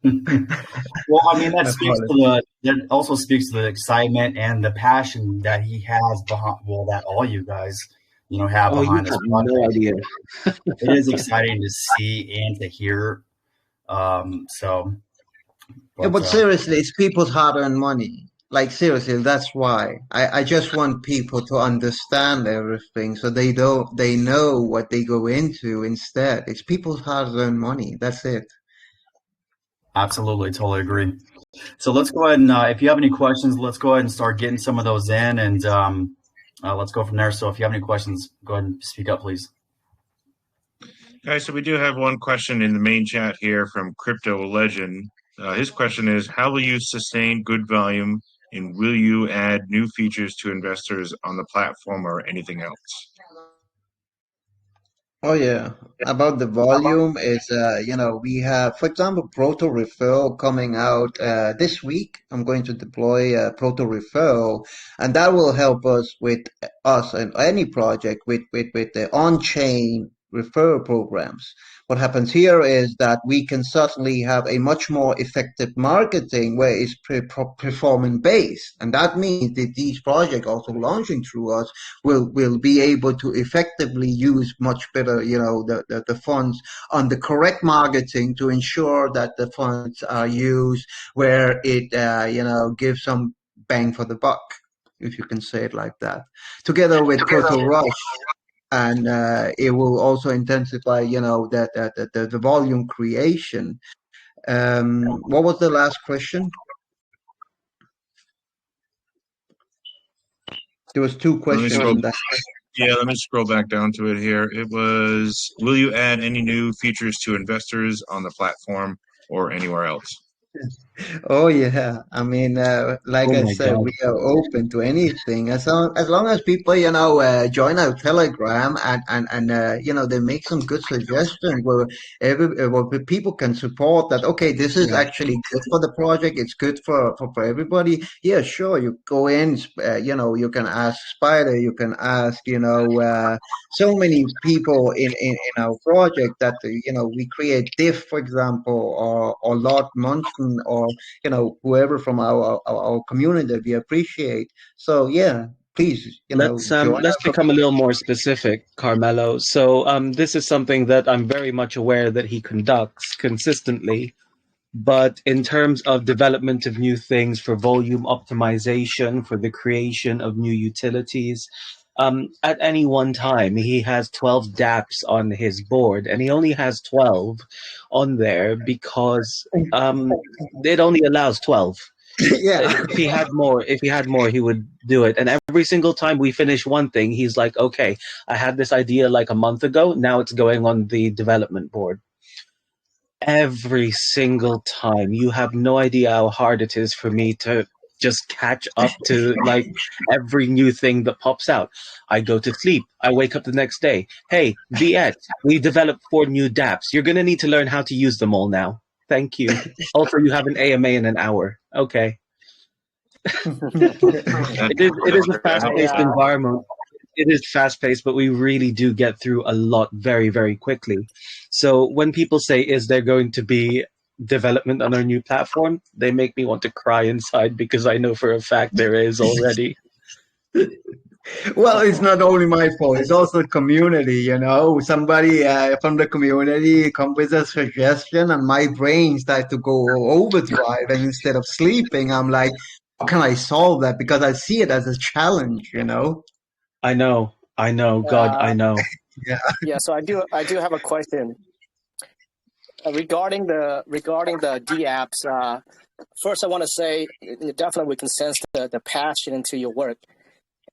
Well, I mean, that also speaks to the excitement and the passion that he has behind, well, that all you guys, have Oh, you behind this have no project. idea. It is exciting to see and to hear. So, Yeah, but but seriously, it's people's hard-earned money. Like seriously, that's why I just want people to understand everything so they know what they go into instead. It's people's hard-earned money. That's it. absolutely, totally agree. So let's go ahead and, if you have any questions, let's go ahead and start getting some of those in, and let's go from there. So if you have any questions, go ahead and speak up, please. Guys, so we do have one question in the main chat here from Crypto Legend. His question is, how will you sustain good volume, and will you add new features to investors on the platform or anything else? Oh yeah, about the volume is we have, for example, Proto Refill coming out this week. I'm going to deploy Proto Refill, and that will help us and any project with the on-chain referral programs. What happens here is that we can certainly have a much more effective marketing where it's performance based, and that means that these projects also launching through us will be able to effectively use much better, the funds on the correct marketing to ensure that the funds are used where it, gives some bang for the buck, if you can say it like that. Together with Proto Rush, and it will also intensify, the volume creation. What was the last question? There was two questions in that. Let me scroll back down to it here. It was, will you add any new features to investors on the platform or anywhere else? Oh yeah, I mean, like Oh I my said, God. we are open to anything as long as people, join our Telegram and they make some good suggestions where people can support that. Okay, this is Yeah. actually good for the project. It's good for everybody. Yeah, sure. You go in, you can ask Spider, you can ask, so many people in our project that we create Diff, for example, or Lord Munson, or whoever from our community that we appreciate. So yeah, please, join Let's our become a little more specific, Carmelo. So this is something that I'm very much aware that he conducts consistently. But in terms of development of new things for volume optimization, for the creation of new utilities, at any one time, he has 12 dApps on his board, and he only has 12 on there because it only allows 12. yeah. If he had more, he would do it. And every single time we finish one thing, he's like, okay, I had this idea like a month ago. Now it's going on the development board. Every single time. You have no idea how hard it is for me to just catch up to like every new thing that pops out. I go to sleep. I wake up the next day. Hey, Viet, we developed 4 new dApps. You're going to need to learn how to use them all now. Thank you. Also, you have an AMA in an hour. Okay. It is a fast-paced Yeah, environment. It is fast-paced, but we really do get through a lot very, very quickly. So when people say, "Is there going to be development on our new platform?" they make me want to cry inside because I know for a fact there is already. Well, it's not only my fault, it's also the community, somebody from the community come with a suggestion and my brain starts to go overdrive, and instead of sleeping I'm like, how can I solve that? Because I see it as a challenge. I know, God, I uh, know. Yeah. yeah. So I do have a question regarding the D apps. First, I want to say definitely we can sense the passion into your work,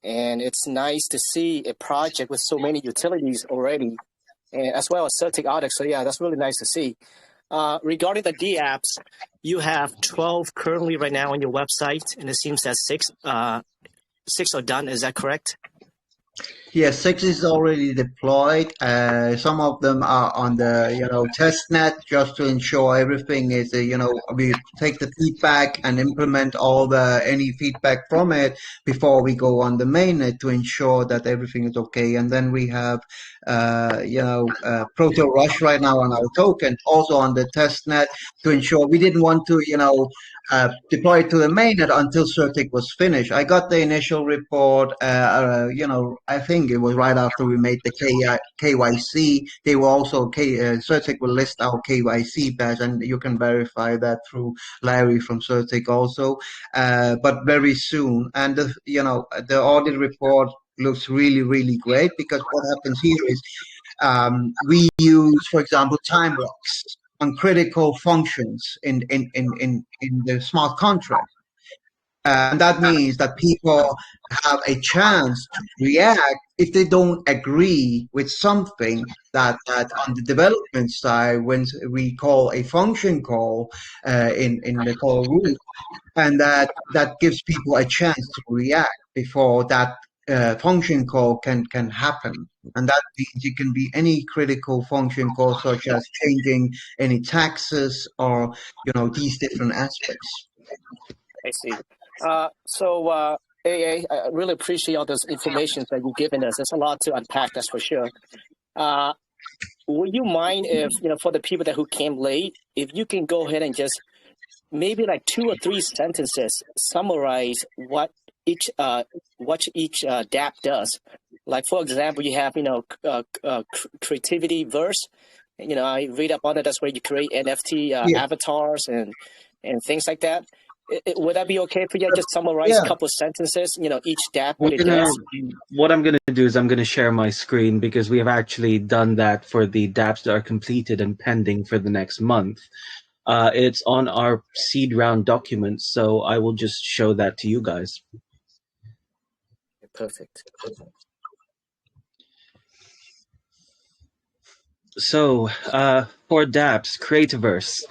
and it's nice to see a project with so many utilities already, and as well as Certic Arctic. So yeah, that's really nice to see. Regarding the D apps, you have 12 currently right now on your website, and it seems that six are done. Is that correct? Yes, 6 is already deployed. Some of them are on the, test net just to ensure everything is, we take the feedback and implement all any feedback from it before we go on the mainnet to ensure that everything is okay. And then we have, Proto Rush right now on our token, also on the test net to ensure we didn't want to, deploy it to the mainnet until Certic was finished. I got the initial report, I think it was right after we made the KYC. They will also, Certic will list our KYC badge, and you can verify that through Larry from Certic also, but very soon. And, the audit report looks really, really great because what happens here is we use, for example, time blocks on critical functions in the smart contract. And that means that people have a chance to react if they don't agree with something that on the development side, when we call a function call in the call root, and that gives people a chance to react before that function call can happen. And that means it can be any critical function call, such as changing any taxes or these different aspects. I see. AA, I really appreciate all this information that you've given us. There's a lot to unpack, that's for sure. Would you mind if, for the people who came late, if you can go ahead and just maybe like 2 or 3 sentences summarize what each dApp does? Like, for example, you have, creativity verse. I read up on it. That's where you create NFT avatars and things like that. Would that be okay for you to just summarize a couple of sentences, each dApp, what it does? What I'm going to do is I'm going to share my screen because we have actually done that for the dApps that are completed and pending for the next month. It's on our seed round documents, so I will just show that to you guys. Perfect. So for dApps, ProtoVerse.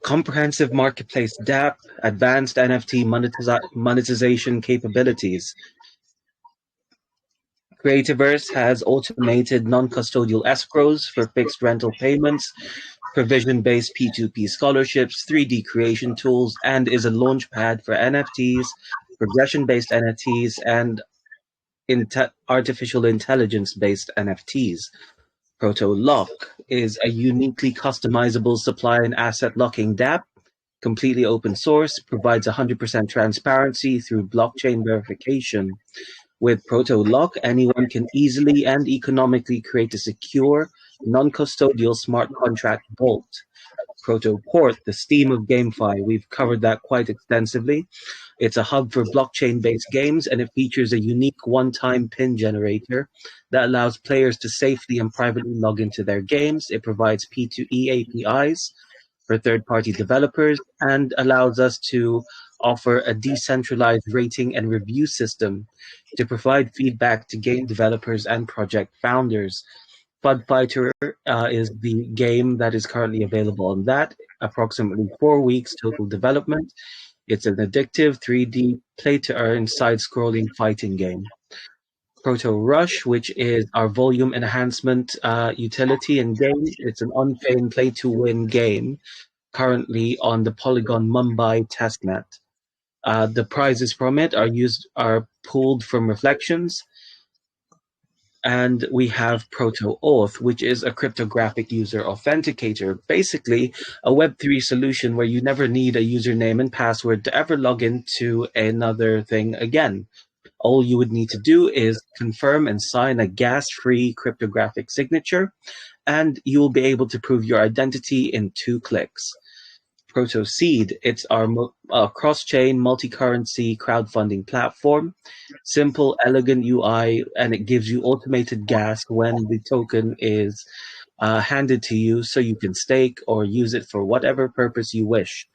Comprehensive marketplace dApp, advanced NFT monetization capabilities. ProtoVerse has automated non-custodial escrows for fixed rental payments, provision-based P2P scholarships, 3D creation tools, and is a launchpad for NFTs, progression-based NFTs, and artificial intelligence-based NFTs. ProtoLock is a uniquely customizable supply and asset locking dApp, completely open source, provides 100% transparency through blockchain verification. With ProtoLock, anyone can easily and economically create a secure, non-custodial smart contract vault. ProtoPort, the Steam of GameFi, we've covered that quite extensively. It's a hub for blockchain-based games, and it features a unique one-time PIN generator that allows players to safely and privately log into their games. It provides P2E APIs for third-party developers and allows us to offer a decentralized rating and review system to provide feedback to game developers and project founders. FUD Fighter is the game that is currently available on that. Approximately 4 weeks total development. It's an addictive 3D play-to-earn side-scrolling fighting game. Proto Rush, which is our volume enhancement utility and game. It's an on-chain play-to-win game currently on the Polygon Mumbai testnet. The prizes from it are pulled from reflections. And we have ProtoAuth, which is a cryptographic user authenticator, basically a Web3 solution where you never need a username and password to ever log into another thing again. All you would need to do is confirm and sign a gas-free cryptographic signature, and you will be able to prove your identity in 2 clicks. ProtoSeed, it's our cross-chain multi-currency crowdfunding platform. Simple, elegant UI, and it gives you automated gas when the token is handed to you so you can stake or use it for whatever purpose you wish.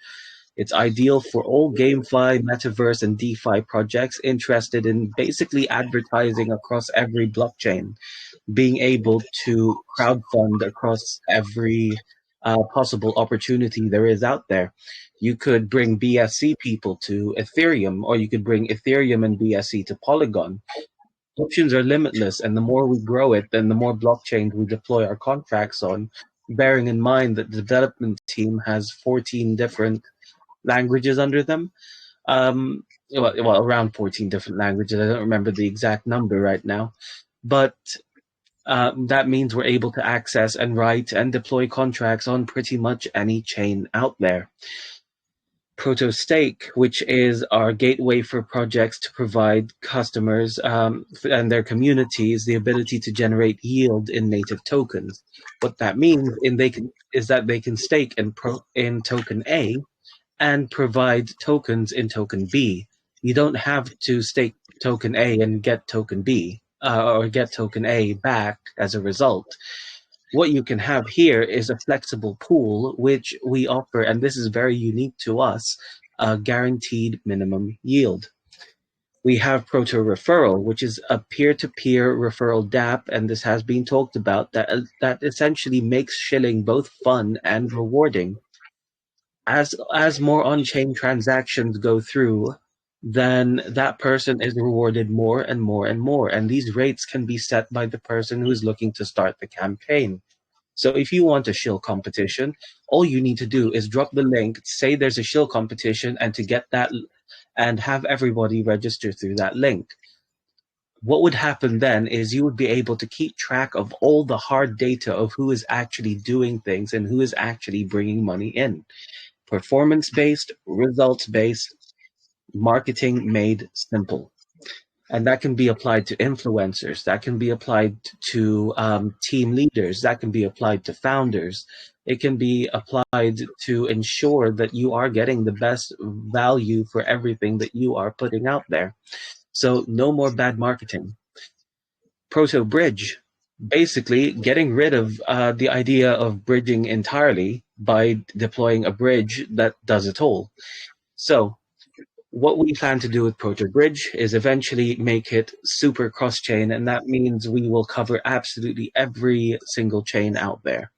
It's ideal for all GameFi, Metaverse, and DeFi projects interested in basically advertising across every blockchain, being able to crowdfund across every possible opportunity there is out there. You could bring BSC people to Ethereum, or you could bring Ethereum and BSC to Polygon. Options are limitless, and the more we grow it, then the more blockchains we deploy our contracts on, bearing in mind that the development team has 14 different languages under them. Well, around 14 different languages. I don't remember the exact number right now. But that means we're able to access and write and deploy contracts on pretty much any chain out there. ProtoStake, which is our gateway for projects to provide customers and their communities the ability to generate yield in native tokens. What that means is that they can stake in token A and provide tokens in token B. You don't have to stake token A and get token B or get token A back as a result. What you can have here is a flexible pool, which we offer, and this is very unique to us, a guaranteed minimum yield. We have Proto Referral, which is a peer-to-peer referral DApp, and this has been talked about, that essentially makes shilling both fun and rewarding. As more on-chain transactions go through, then that person is rewarded more and more and more. And these rates can be set by the person who is looking to start the campaign. So if you want a shill competition, all you need to do is drop the link, say there's a shill competition, and to get that, and have everybody register through that link. What would happen then is you would be able to keep track of all the hard data of who is actually doing things and who is actually bringing money in. Performance-based, results-based, marketing made simple. And that can be applied to influencers, that can be applied to team leaders, that can be applied to founders. It can be applied to ensure that you are getting the best value for everything that you are putting out there. So no more bad marketing. Proto Bridge, basically getting rid of the idea of bridging entirely by deploying a bridge that does it all. So what we plan to do with Proto Bridge is eventually make it super cross-chain, and that means we will cover absolutely every single chain out there.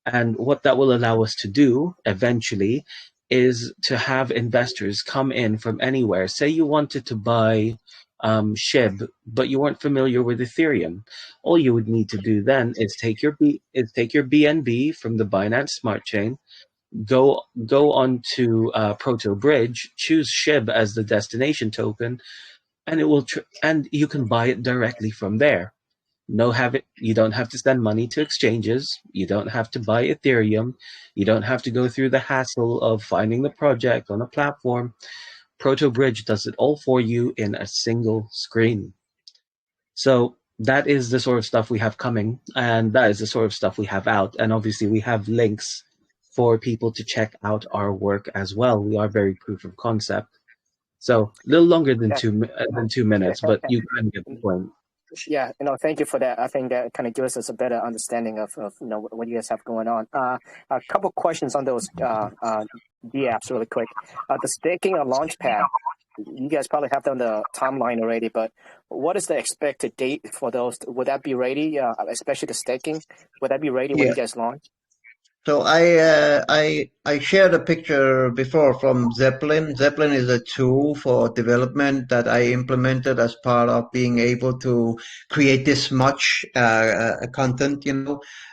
And what that will allow us to do eventually is to have investors come in from anywhere. Say you wanted to buy SHIB, but you weren't familiar with Ethereum. All you would need to do then is take your BNB from the Binance Smart Chain, go onto Proto Bridge, choose SHIB as the destination token, and it will and you can buy it directly from there. You don't have to send money to exchanges. You don't have to buy Ethereum. You don't have to go through the hassle of finding the project on a platform. Proto Bridge does it all for you in a single screen. So that is the sort of stuff we have coming, and that is the sort of stuff we have out. And obviously we have links for people to check out our work as well. We are very proof of concept. So a little longer than 2 minutes, but you kind of get the point. Yeah, thank you for that. I think that kind of gives us a better understanding of what you guys have going on. A couple questions on those apps really quick. The staking or Launchpad, you guys probably have done the timeline already, but what is the expected date for those? Would that be ready, especially the staking? Would that be ready when you guys launch? So I shared a picture before from Zeppelin. Zeppelin is a tool for development that I implemented as part of being able to create this much content,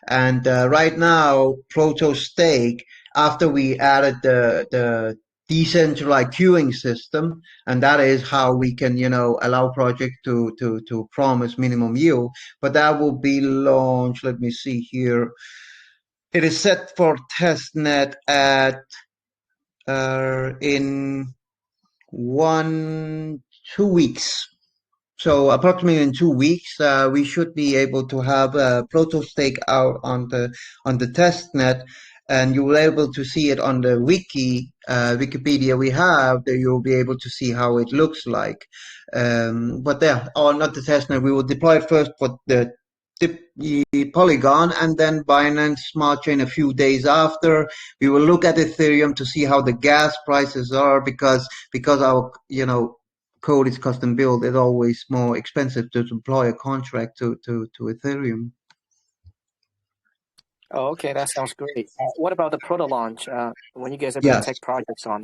And right now, ProtoStake, after we added the decentralized queuing system, and that is how we can, allow projects to promise minimum yield. But that will be launched. Let me see here. It is set for testnet at in 2 weeks. So approximately in 2 weeks, we should be able to have ProtoStake out on the testnet, and you will be able to see it on the Wikipedia we have. That you'll be able to see how it looks like. But not the testnet. We will deploy it first for the the Polygon, and then Binance Smart Chain a few days after. We will look at Ethereum to see how the gas prices are, because our code is custom built. It's always more expensive to deploy a contract to Ethereum. Oh, okay, that sounds great. What about the proto launch? When you guys are going to Yes. take projects on,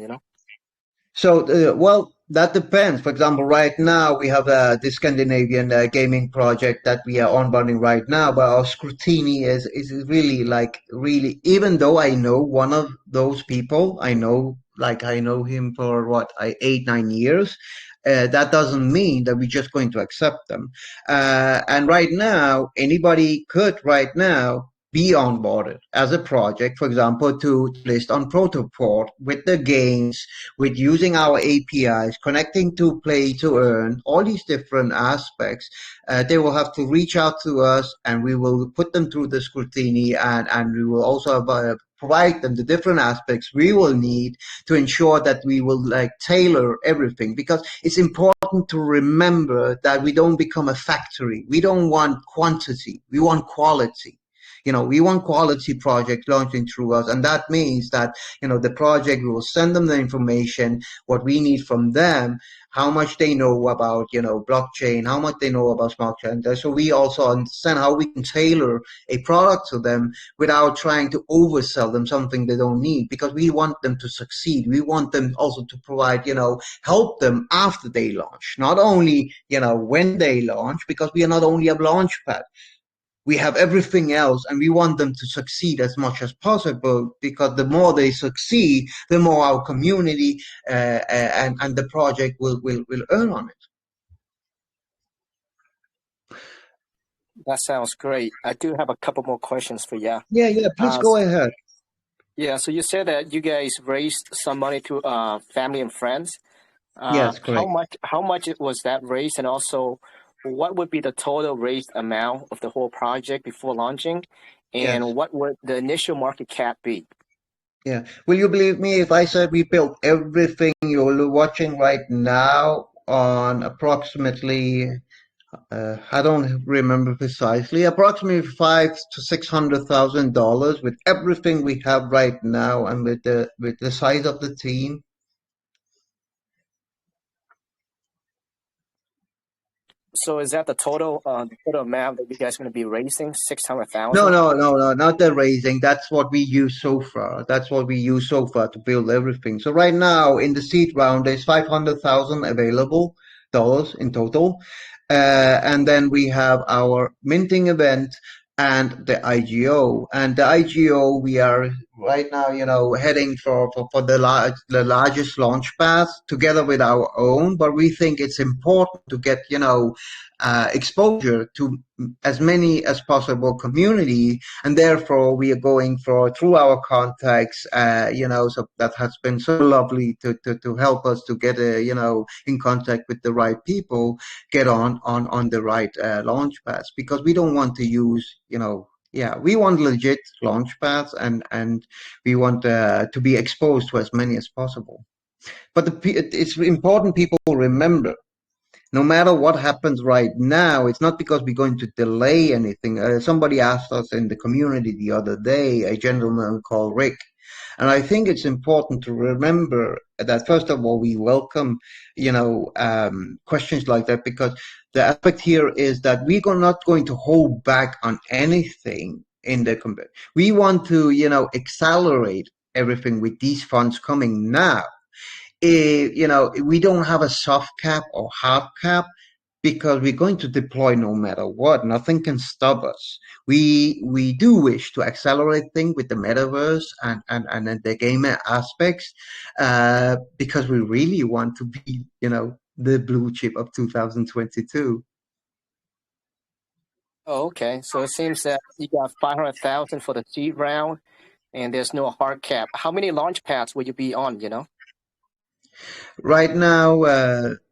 So, well, that depends. For example, right now we have the Scandinavian gaming project that we are onboarding right now, but our scrutiny is really really. Even though I know one of those people, I know him for 8-9 years. That doesn't mean that we're just going to accept them. And right now, anybody could right now be onboarded as a project, for example, to list on Protoport with the games, with using our APIs, connecting to play to earn, all these different aspects. They will have to reach out to us, and we will put them through the scrutiny, and we will also provide them the different aspects we will need to ensure that we will tailor everything, because it's important to remember that we don't become a factory. We don't want quantity, we want quality. We want quality projects launching through us, and that means that the project, we will send them the information, what we need from them, how much they know about blockchain, how much they know about smart contracts. So we also understand how we can tailor a product to them without trying to oversell them something they don't need, because we want them to succeed. We want them also to provide, help them after they launch, not only when they launch, because we are not only a launch pad. We have everything else, and we want them to succeed as much as possible, because the more they succeed, the more our community and the project will earn on it. That sounds great. I do have a couple more questions for you. Yeah, please go ahead. Yeah, so you said that you guys raised some money to family and friends. Yes, correct. How much was that raised, and also what would be the total raised amount of the whole project before launching, and Yes. what would the initial market cap be? Yeah. Will you believe me if I said we built everything you're watching right now on approximately, I don't remember precisely, approximately $500,000 to $600,000 with everything we have right now, and with the size of the team? So is that the total amount that you guys are going to be raising, 600,000? No, not the raising. That's what we use so far. To build everything. So right now in the seed round, there's 500,000 available dollars in total, and then we have our minting event and the IGO. And the IGO, we are right now, heading for the largest launch path together with our own. But we think it's important to get exposure to as many as possible community, and therefore we are going through our contacts, so that has been so lovely to help us to get in contact with the right people, get on the right launch paths, because we don't want to use we want legit launch paths, and we want to be exposed to as many as possible. But it's important people remember, no matter what happens right now, it's not because we're going to delay anything. Somebody asked us in the community the other day, a gentleman called Rick, and I think it's important to remember that, first of all, we welcome, questions like that, because the aspect here is that we're not going to hold back on anything in the company. We want to, accelerate everything with these funds coming now. We don't have a soft cap or hard cap, because we're going to deploy no matter what. Nothing can stop us. We do wish to accelerate things with the metaverse and the game aspects, because we really want to be, the blue chip of 2022. Oh, okay. So it seems that you got 500,000 for the seed round, and there's no hard cap. How many launch pads will you be on? Right now,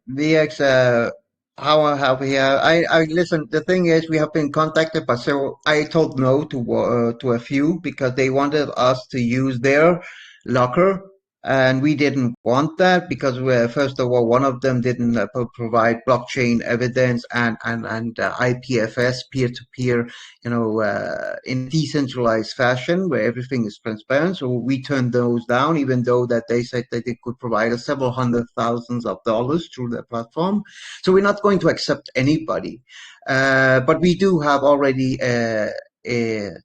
VX, how have we? I listen. The thing is, we have been contacted by several. I told no to a few, because they wanted us to use their locker And we didn't want that because first of all, one of them didn't provide blockchain evidence and IPFS, peer-to-peer, in decentralized fashion where everything is transparent. So we turned those down, even though that they said that they could provide us several hundred thousands of dollars through their platform. So we're not going to accept anybody. But we do have already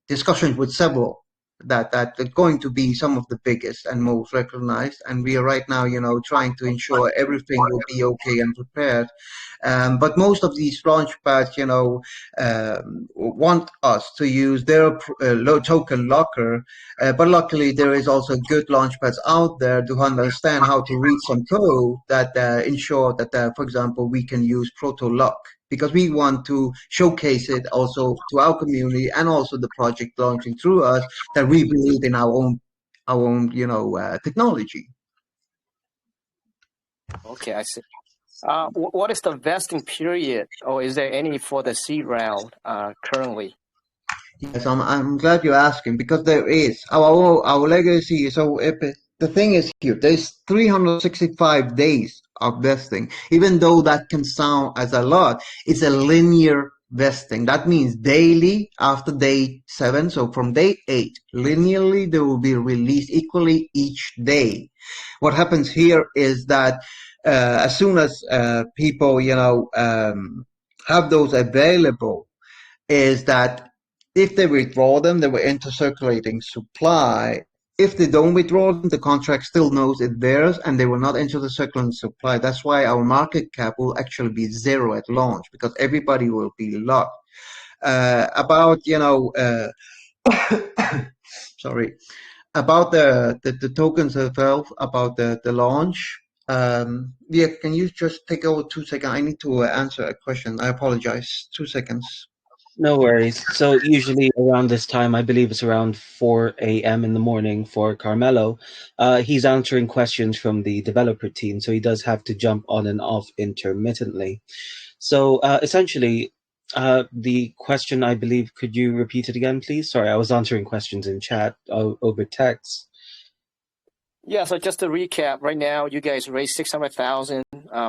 discussions with several that are going to be some of the biggest and most recognized. And we are right now, trying to ensure everything will be okay and prepared. But most of these launch pads, want us to use their token locker. But luckily, there is also good launch pads out there to understand how to read some code that ensure that, for example, we can use ProtoLock, because we want to showcase it also to our community and also the project launching through us, that we believe in our own technology. Okay, I see. What is the vesting period, or is there any for the seed round currently? Yes, I'm glad you're asking, because there is our legacy. So the thing is here, there's 365 days of vesting. Even though that can sound as a lot, it's a linear vesting. That means daily after day 7. So from day 8, linearly they will be released equally each day. What happens here is that as soon as people have those available, is that if they withdraw them, they will enter circulating supply. If they don't withdraw them, the contract still knows it's theirs and they will not enter the circulating supply. That's why our market cap will actually be 0 at launch, because everybody will be locked. Sorry, about the tokens themselves, about the launch. Yeah, can you just take over 2 seconds? I need to answer a question. I apologize. 2 seconds. No worries. So usually around this time, I believe it's around 4 a.m. in the morning for Carmelo. He's answering questions from the developer team, so he does have to jump on and off intermittently. So essentially, the question, I believe, could you repeat it again, please? Sorry, I was answering questions in chat over text. Yeah, so just to recap, right now you guys raised 600,000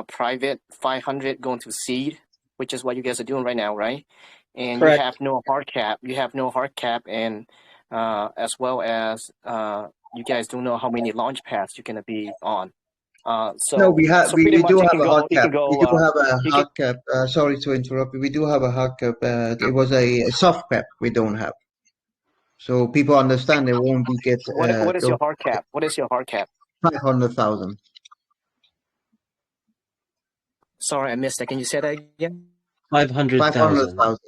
private, 500 going to seed, which is what you guys are doing right now, right? And Correct. you have no hard cap. You have no hard cap, and as well as you guys don't know how many launch pads you're gonna be on. So No, we pretty much do you have can a hard go. You cap. can go. We do have a You can. hard cap. Sorry to interrupt you. We do have a hard cap. It was a soft cap we don't have. So people understand they won't be get What is your hard cap? What is your hard cap? 500,000. Sorry, I missed that. Can you say that again? 500,000. 500,000.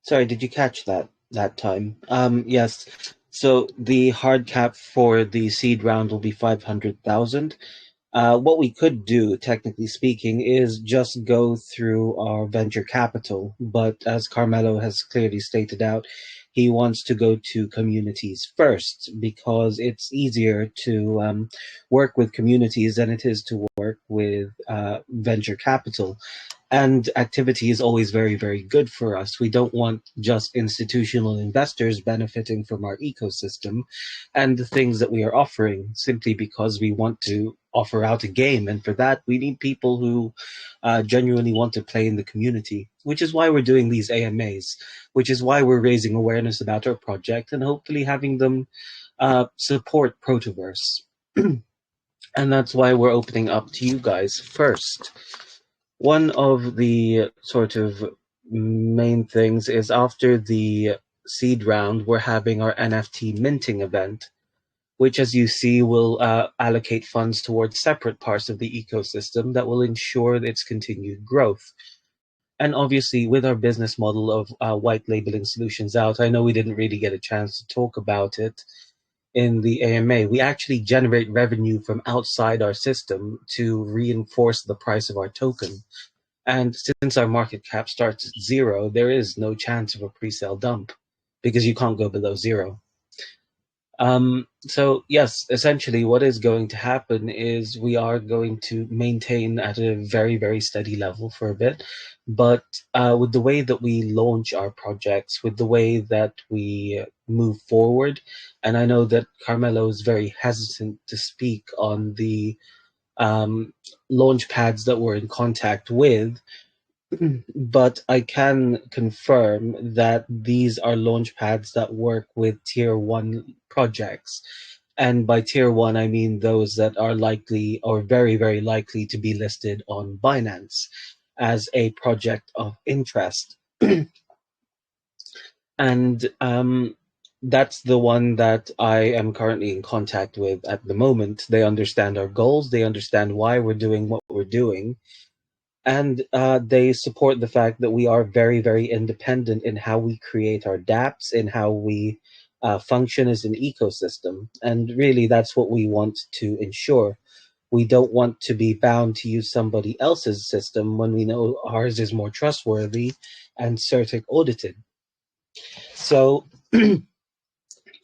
Sorry, did you catch that time? Yes. So the hard cap for the seed round will be 500,000. What we could do, technically speaking, is just go through our venture capital. But as Carmelo has clearly stated out, he wants to go to communities first because it's easier to work with communities than it is to work with venture capital. And activity is always very, very good for us. We don't want just institutional investors benefiting from our ecosystem and the things that we are offering simply because we want to offer out a game. And for that, we need people who genuinely want to play in the community, which is why we're doing these AMAs, which is why we're raising awareness about our project and hopefully having them support ProtoVerse. And that's why we're opening up to you guys first. One of the sort of main things is after the seed round, we're having our NFT minting event, which, as you see, will allocate funds towards separate parts of the ecosystem that will ensure its continued growth. And obviously, with our business model of white labeling solutions out, I know we didn't really get a chance to talk about it in the AMA. We actually generate revenue from outside our system to reinforce the price of our token. And since our market cap starts at 0, there is no chance of a pre-sale dump because you can't go below 0. So yes, essentially what is going to happen is we are going to maintain at a very, very steady level for a bit. But with the way that we launch our projects, with the way that we move forward, and I know that Carmelo is very hesitant to speak on the launch pads that we're in contact with, but I can confirm that these are launch pads that work with tier one projects. And by tier one, I mean those that are likely or very, very likely to be listed on Binance as a project of interest. And that's the one that I am currently in contact with at the moment. They understand our goals, they understand why we're doing what we're doing, and they support the fact that we are very, very independent in how we create our dApps, in how we function as an ecosystem. And really, that's what we want to ensure. We don't want to be bound to use somebody else's system when we know ours is more trustworthy and CertiK audited. So,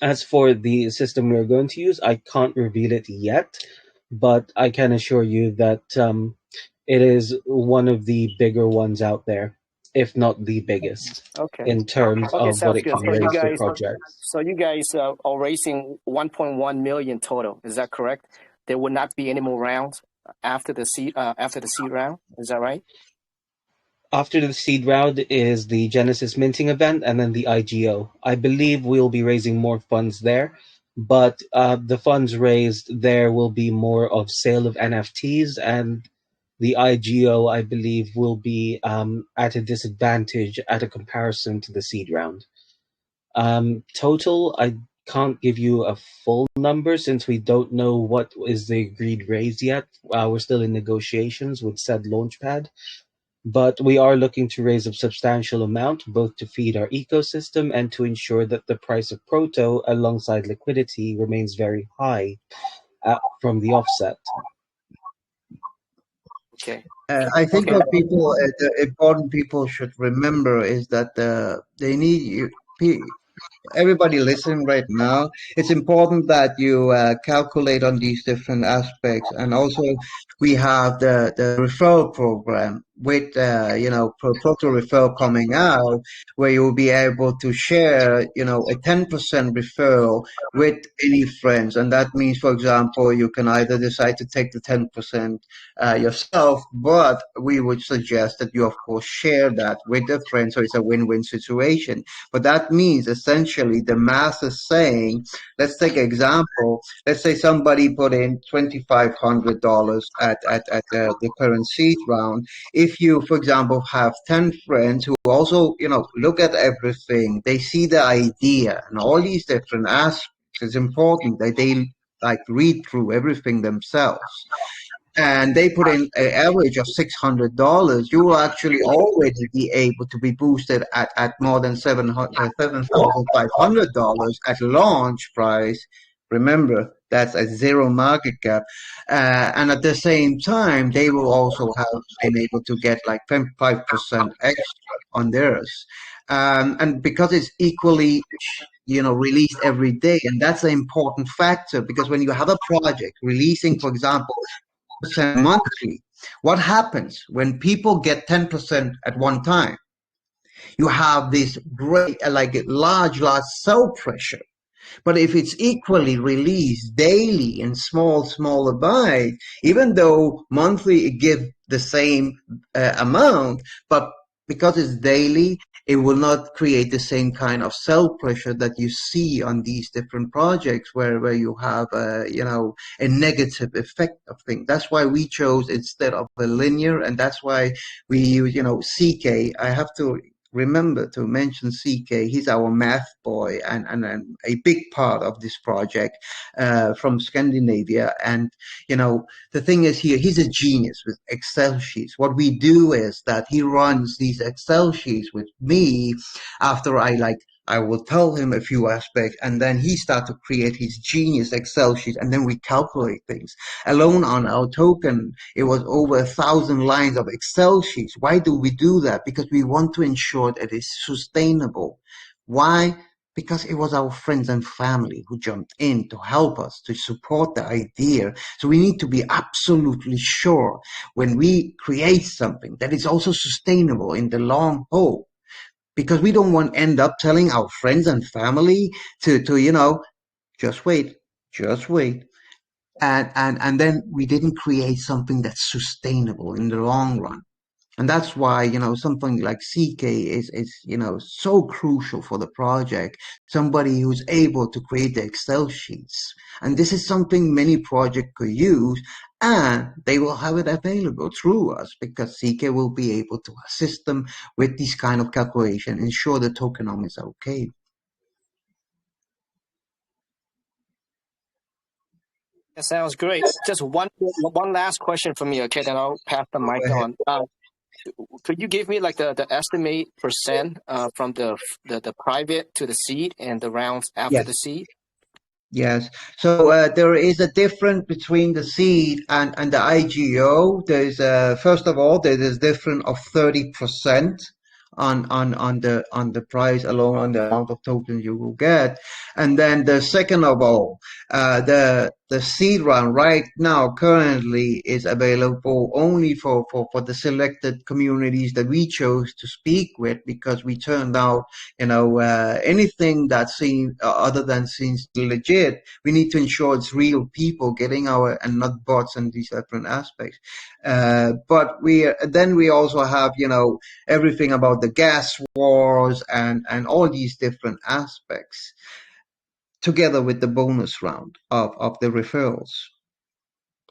as for the system we're going to use, I can't reveal it yet, but I can assure you that it is one of the bigger ones out there, if not the biggest, Okay. in terms Okay, of what sounds it good. can raise for projects. So you guys are raising 1.1 million total. Is that correct? There will not be any more rounds after the seed round. Is that right? After the seed round is the Genesis minting event and then the IGO. I believe we'll be raising more funds there, but the funds raised there will be more of sale of NFTs, and the IGO, I believe, will be at a disadvantage at a comparison to the seed round. Total, I can't give you a full number since we don't know what is the agreed raise yet. We're still in negotiations with said launchpad, but we are looking to raise a substantial amount, both to feed our ecosystem and to ensure that the price of Proto, alongside liquidity, remains very high from the offset. Okay. I think what people, the important people should remember is that they need you. Everybody listening right now, it's important that you calculate on these different aspects. And also, we have the referral program with, Proto Referral coming out, where you'll be able to share, a 10% referral with any friends. And that means, for example, you can either decide to take the 10% yourself, but we would suggest that you, of course, share that with a friend. So it's a win-win situation. But that means essentially the math is saying, let's take an example. Let's say somebody put in $2,500 at the current seed round. If you, for example, have 10 friends who also, look at everything, they see the idea and all these different aspects, it's important that they like read through everything themselves, and they put in an average of $600, you will actually already be able to be boosted at more than $7,500 at launch price. Remember, that's a zero market cap. And at the same time, they will also have been able to get like 5% extra on theirs. And because it's equally released every day, and that's an important factor, because when you have a project releasing, for example, monthly, what happens when people get 10% at one time? You have this great, like large sell pressure. But if it's equally released daily in smaller bites, even though monthly it gives the same amount, but because it's daily, it will not create the same kind of sell pressure that you see on these different projects where you have a negative effect of things. That's why we chose instead of a linear, and that's why we use CK. I have to remember to mention CK. He's our math boy and a big part of this project from Scandinavia. And, the thing is here, he's a genius with Excel sheets. What we do is that he runs these Excel sheets with me after I will tell him a few aspects, and then he starts to create his genius Excel sheet, and then we calculate things. Alone on our token, it was over 1,000 lines of Excel sheets. Why do we do that? Because we want to ensure that it's sustainable. Why? because it was our friends and family who jumped in to help us, to support the idea. So we need to be absolutely sure when we create something that it's also sustainable in the long haul, because we don't want to end up telling our friends and family to just wait, just wait. And then we didn't create something that's sustainable in the long run. And that's why, something like CK is so crucial for the project. Somebody who's able to create the Excel sheets. And this is something many projects could use, and they will have it available through us because CK will be able to assist them with this kind of calculation, ensure the tokenomics are okay. That sounds great. Just one last question from me, okay? Then I'll pass the mic on. Could you give me like the estimate percent from the private to the seed and the rounds after Yes. the seed? Yes. So there is a difference between the seed and the IGO. There's first of all, there is difference of 30% on the price alone, on the amount of tokens you will get. And then the second of all, the seed round right now currently is available only for the selected communities that we chose to speak with, because we turned out, anything that seems other than seems legit, we need to ensure it's real people getting and not bots and these different aspects. But we also have, everything about the gas wars and all these different aspects, together with the bonus round of the referrals.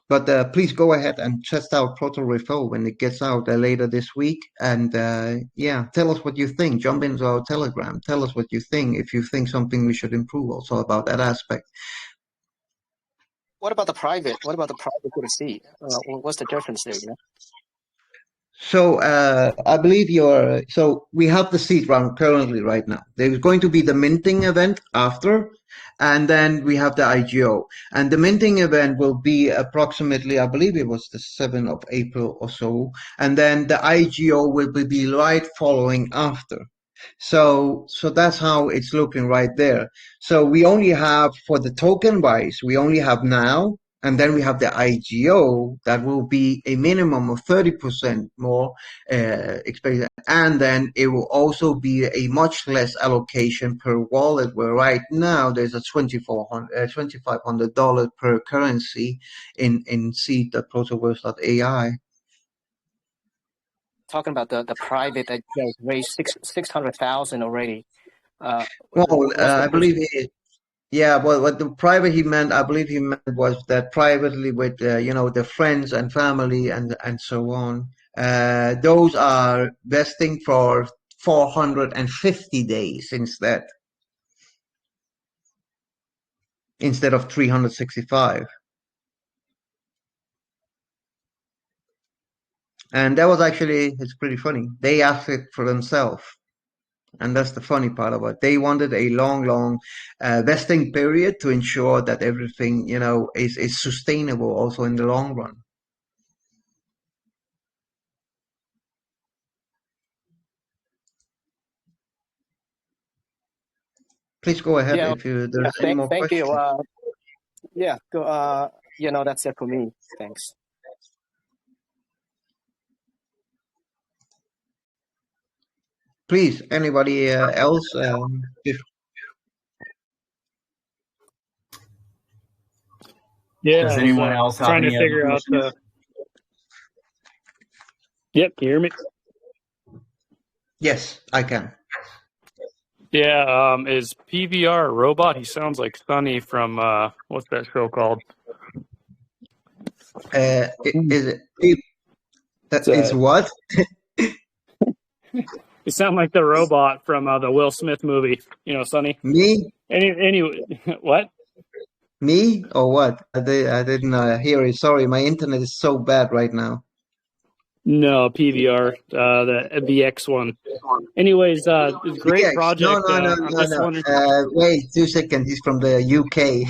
But please go ahead and test out ProtoReferral when it gets out later this week. And tell us what you think. Jump into our Telegram. Tell us what you think, if you think something we should improve also about that aspect. What about the private? What about the private to the seed? What's the difference there? So I believe so we have the seed round currently right now. There's going to be the minting event after, and then we have the IGO. And the minting event will be approximately, I believe it was the 7th of April or so. And then the IGO will be right following after. So that's how it's looking right there. So we only have, for the token wise, we only have now, and then we have the IGO that will be a minimum of 30% more expensive. And then it will also be a much less allocation per wallet, where right now there's a $2,500 per currency in seed.protoverse.ai. Talking about the private that raised 600,000 already. I believe what the private he meant, I believe he meant was that privately with the friends and family and so on. Those are vesting for 450 days instead of 365. And that was actually, it's pretty funny. They asked it for themselves. And that's the funny part about it. They wanted a long vesting period to ensure that everything, is sustainable also in the long run. Please go ahead if there's any more questions. Thank you. That's it for me. Thanks. Please, anybody else? Does anyone else have trying any to figure out the? Yep, can you hear me? Yes, I can. Yeah, is PVR a robot? He sounds like Sonny from what's that show called? It's what? You sound like the robot from the Will Smith movie. Sonny. Me? Anyway, what? Me or what? I didn't hear it. Sorry, my internet is so bad right now. No, PVR, the VX one. Anyways, great VX. project. No. I'm just wondering. Wait 2 seconds. He's from the UK.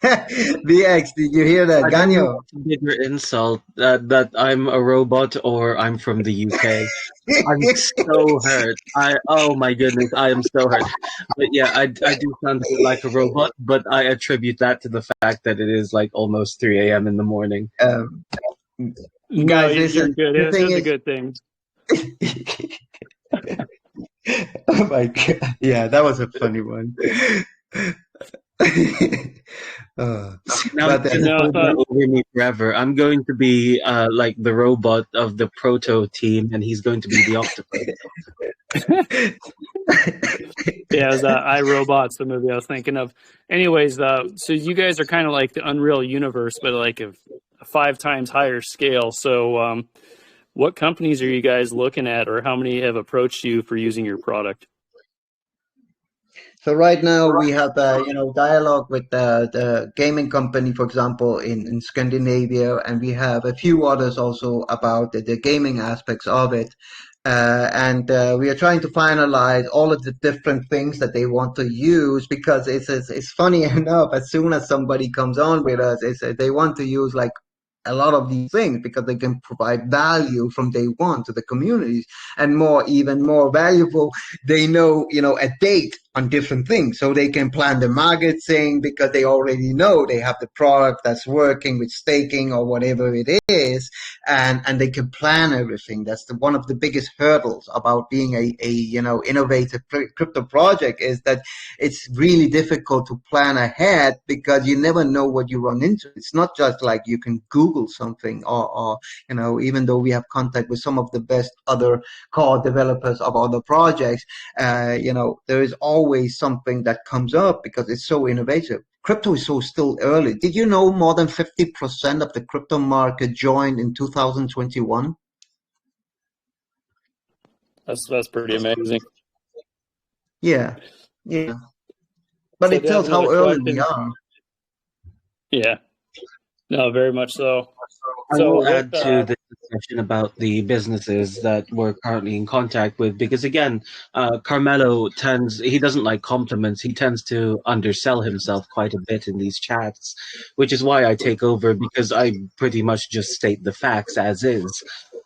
BX, did you hear that? I don't know Ganyo. what's a bigger insult, that I'm a robot or I'm from the UK. I'm so hurt. Oh my goodness, I am so hurt. But yeah, I do sound a bit like a robot, but I attribute that to the fact that it is like almost 3 a.m. in the morning. Um, No, guys, you're this is doing good. the It thing was a is. good thing. Oh my god! Yeah, that was a funny one. Uh, Now but he's gonna No, I hold that thought over me forever. I'm going to be like the robot of the proto team, and he's going to be the octopus. yeah, it was iRobot's the movie I was thinking of. Anyways, so you guys are kind of like the Unreal Universe, but like a 5 times higher scale. So, what companies are you guys looking at, or how many have approached you for using your product? So right now we have dialogue with the gaming company, for example, in Scandinavia, and we have a few others also about the gaming aspects of it. And we are trying to finalize all of the different things that they want to use because it's funny enough. As soon as somebody comes on with us, they want to use like a lot of these things because they can provide value from day one to the communities, and even more valuable, they know a date on different things, so they can plan the marketing because they already know they have the product that's working with staking or whatever it is, and they can plan everything. That's one of the biggest hurdles about being a innovative crypto project, is that it's really difficult to plan ahead because you never know what you run into. It's not just like you can Google something, or even though we have contact with some of the best other core developers of other projects, there is always something that comes up because it's so innovative. Crypto is so still early. Did you know more than 50% of the crypto market joined in 2021? That's pretty amazing. Yeah, yeah. But So I it do have tells another how early we question. are. Yeah, no, very much so. I So will with add to the discussion about the businesses that we're currently in contact with, because again, Carmelo he doesn't like compliments. He tends to undersell himself quite a bit in these chats, which is why I take over, because I pretty much just state the facts as is.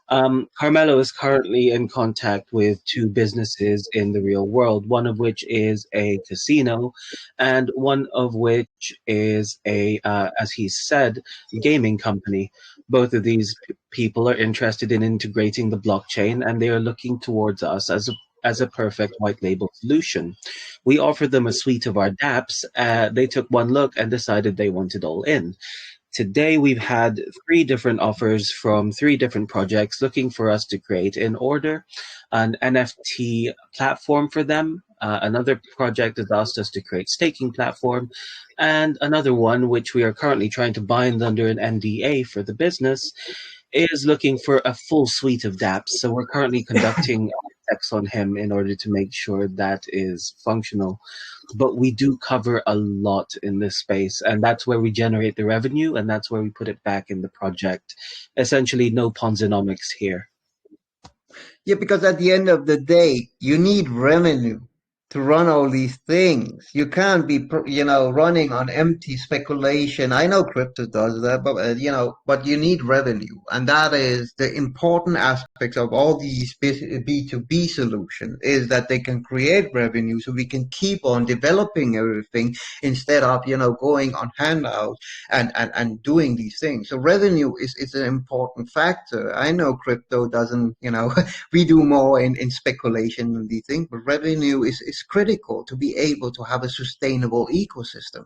Carmelo is currently in contact with 2 businesses in the real world, one of which is a casino, and one of which is as he said, gaming company. Both of these people are interested in integrating the blockchain, and they are looking towards us as a perfect white label solution. We offered them a suite of our dApps. They took one look and decided they wanted all in. Today, we've had 3 different offers from 3 different projects looking for us to create in order an NFT platform for them. Another project has asked us to create staking platform, and another one, which we are currently trying to bind under an NDA for the business, is looking for a full suite of dApps. So we're currently conducting checks on him in order to make sure that is functional. But we do cover a lot in this space, and that's where we generate the revenue, and that's where we put it back in the project. Essentially, no Ponzinomics here. Yeah, because at the end of the day, you need revenue to run all these things. You can't be, running on empty speculation. I know crypto does that, but but you need revenue, and that is the important aspects of all these B2B solutions, is that they can create revenue, so we can keep on developing everything instead of going on handouts and doing these things. So revenue is an important factor. I know crypto doesn't, we do more in speculation and these things, but revenue is critical to be able to have a sustainable ecosystem.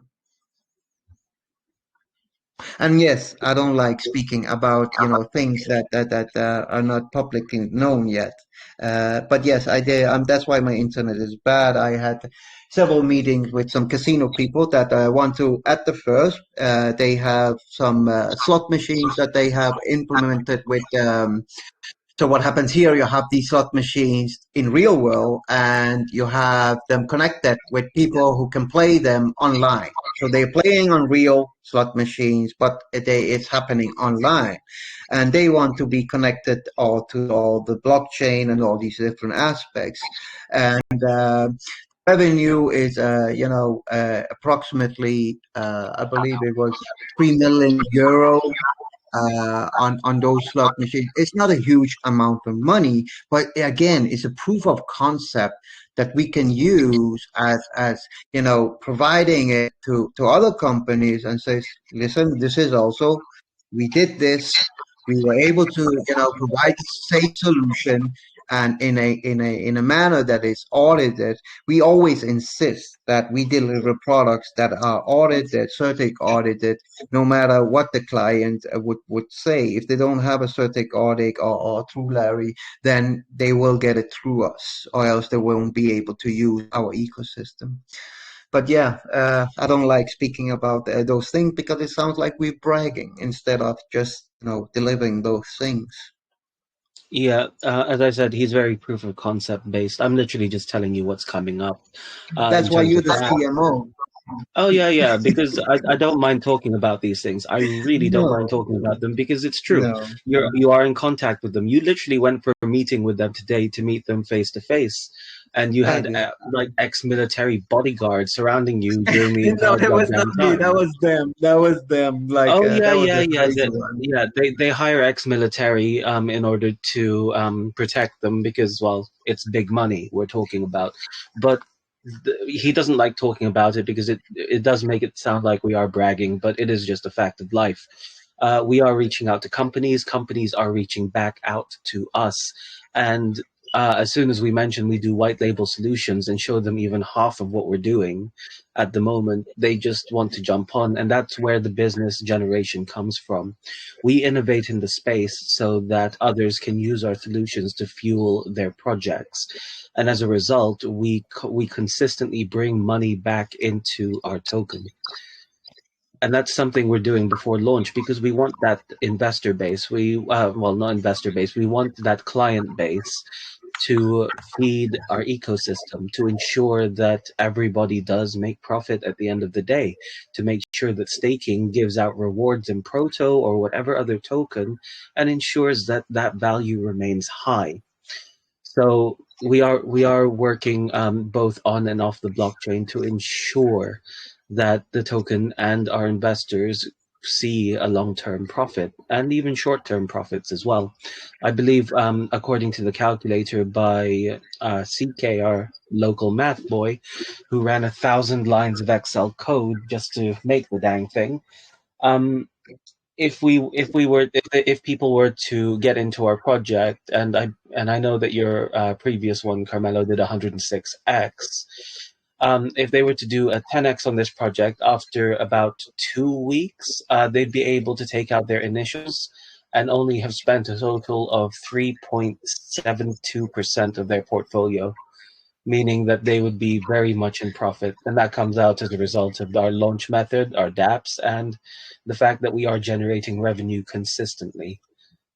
And yes, I don't like speaking about things that are not publicly known yet. But yes, I did. That's why my internet is bad. I had several meetings with some casino people that want to. At the first, they have some slot machines that they have implemented with. So what happens here, you have these slot machines in real world, and you have them connected with people who can play them online. So they're playing on real slot machines, but it's happening online. And they want to be connected all to all the blockchain and all these different aspects. And revenue is, approximately, I believe it was 3 million euro on those slot machines. It's not a huge amount of money, but again, it's a proof of concept that we can use as providing it to other companies and says, listen, this is also, we did this. We were able to provide a safe solution and in a manner that is audited. We always insist that we deliver products that are audited, CERTIC audited, no matter what the client would say. If they don't have a CERTIC audit or through Larry, then they will get it through us, or else they won't be able to use our ecosystem. But yeah, I don't like speaking about those things because it sounds like we're bragging instead of just delivering those things. Yeah, as I said, he's very proof of concept based. I'm literally just telling you what's coming up. That's In why terms you're of the that. CMO. Oh yeah, because I don't mind talking about these things. I really don't mind No, talking about them because it's true. no. You are in contact with them. You literally went for a meeting with them today to meet them face to face, and you I had did. like ex-military bodyguards surrounding you during the No, entire that was not goddamn me. That time. was them. That was them. Like Oh yeah, that was yeah, a yeah, crazy one. yeah. They hire ex-military in order to protect them because well, it's big money we're talking about, but he doesn't like talking about it because it does make it sound like we are bragging, but it is just a fact of life. We are reaching out to companies. Companies are reaching back out to us, and as soon as we mention we do white label solutions and show them even half of what we're doing at the moment, they just want to jump on, and that's where the business generation comes from. We innovate in the space so that others can use our solutions to fuel their projects, and as a result, we consistently bring money back into our token. And that's something we're doing before launch because we want that investor base. Well, not investor base. We want that client base to feed our ecosystem, to ensure that everybody does make profit at the end of the day, to make sure that staking gives out rewards in Proto or whatever other token and ensures that that value remains high. So we are working both on and off the blockchain to ensure that the token and our investors see a long-term profit and even short-term profits as well. I believe, according to the calculator by CK, our local math boy, who ran 1,000 lines of Excel code just to make the dang thing. If people were to get into our project, and I know that your previous one, Carmelo, did 106x. If they were to do a 10x on this project after about 2 weeks, they'd be able to take out their initials and only have spent a total of 3.72% of their portfolio, meaning that they would be very much in profit. And that comes out as a result of our launch method, our dApps, and the fact that we are generating revenue consistently.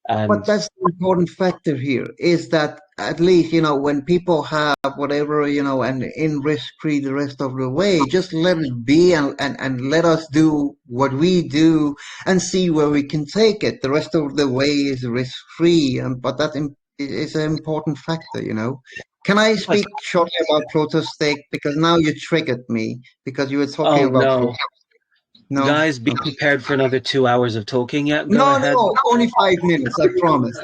But And that's the important factor here is that at least, when people have whatever, and in risk free the rest of the way, just let it be and let us do what we do and see where we can take it. The rest of the way is risk free. But that is an important factor. Can I speak shortly about ProtoStake? Because now you triggered me because you were talking oh about no, No? guys, be prepared for another 2 hours of talking. Yeah, go No, ahead. no, only 5 minutes, I promise.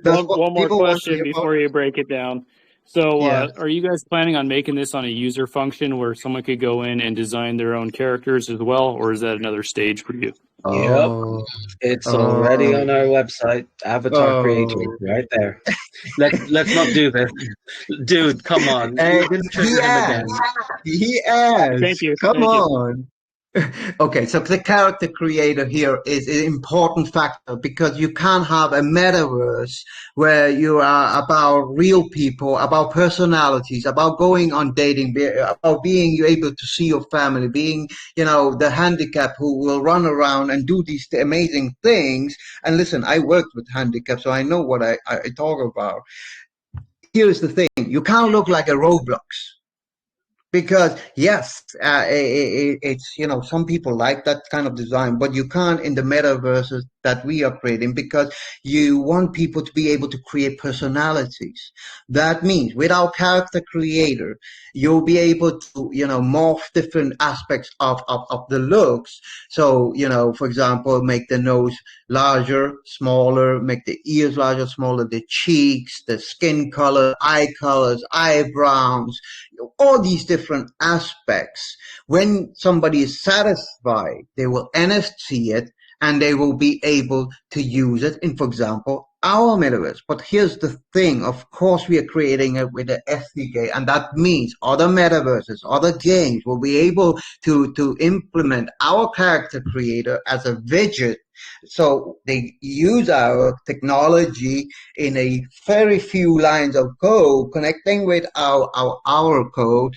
That's what One more people want to question hear about. before you break it down. So, Yeah. are you guys planning on making this on a user function where someone could go in and design their own characters as well, or is that another stage for you? Yep, Oh, it's already oh, on our website. Avatar creator, oh. right there. Let's not do this, dude. Come on, Hey, you're gonna he trigger him again. asked. He Thank asked. you. Come Thank you. on. Okay, so the character creator here is an important factor because you can't have a metaverse where you are about real people, about personalities, about going on dating, about being able to see your family, being, the handicap who will run around and do these amazing things. And listen, I worked with handicap, so I know what I talk about. Here's the thing. You can't look like a Roblox. Because yes, it's, you know, some people like that kind of design, but you can't in the metaverses that we are creating, because you want people to be able to create personalities. That means with our character creator, you'll be able to, you know, morph different aspects of the looks. So, you know, for example, make the nose larger, smaller, make the ears larger, smaller, the cheeks, the skin color, eye colors, eyebrows, all these different aspects. When somebody is satisfied, they will NFC it and they will be able to use it in, for example, our metaverse. But here's the thing, of course, we are creating it with the SDK, and that means other metaverses, other games will be able to implement our character creator as a widget. So they use our technology in a very few lines of code connecting with our code,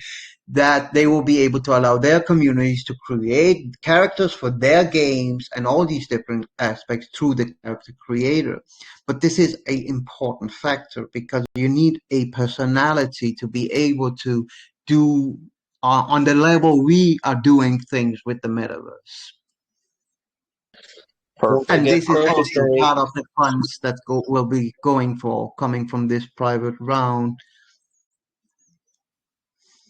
that they will be able to allow their communities to create characters for their games and all these different aspects through the character creator. But this is an important factor, because you need a personality to be able to do on the level we are doing things with the metaverse. Don't Perfect. And forget this is also Protostate. part of the funds that will be coming from this private round.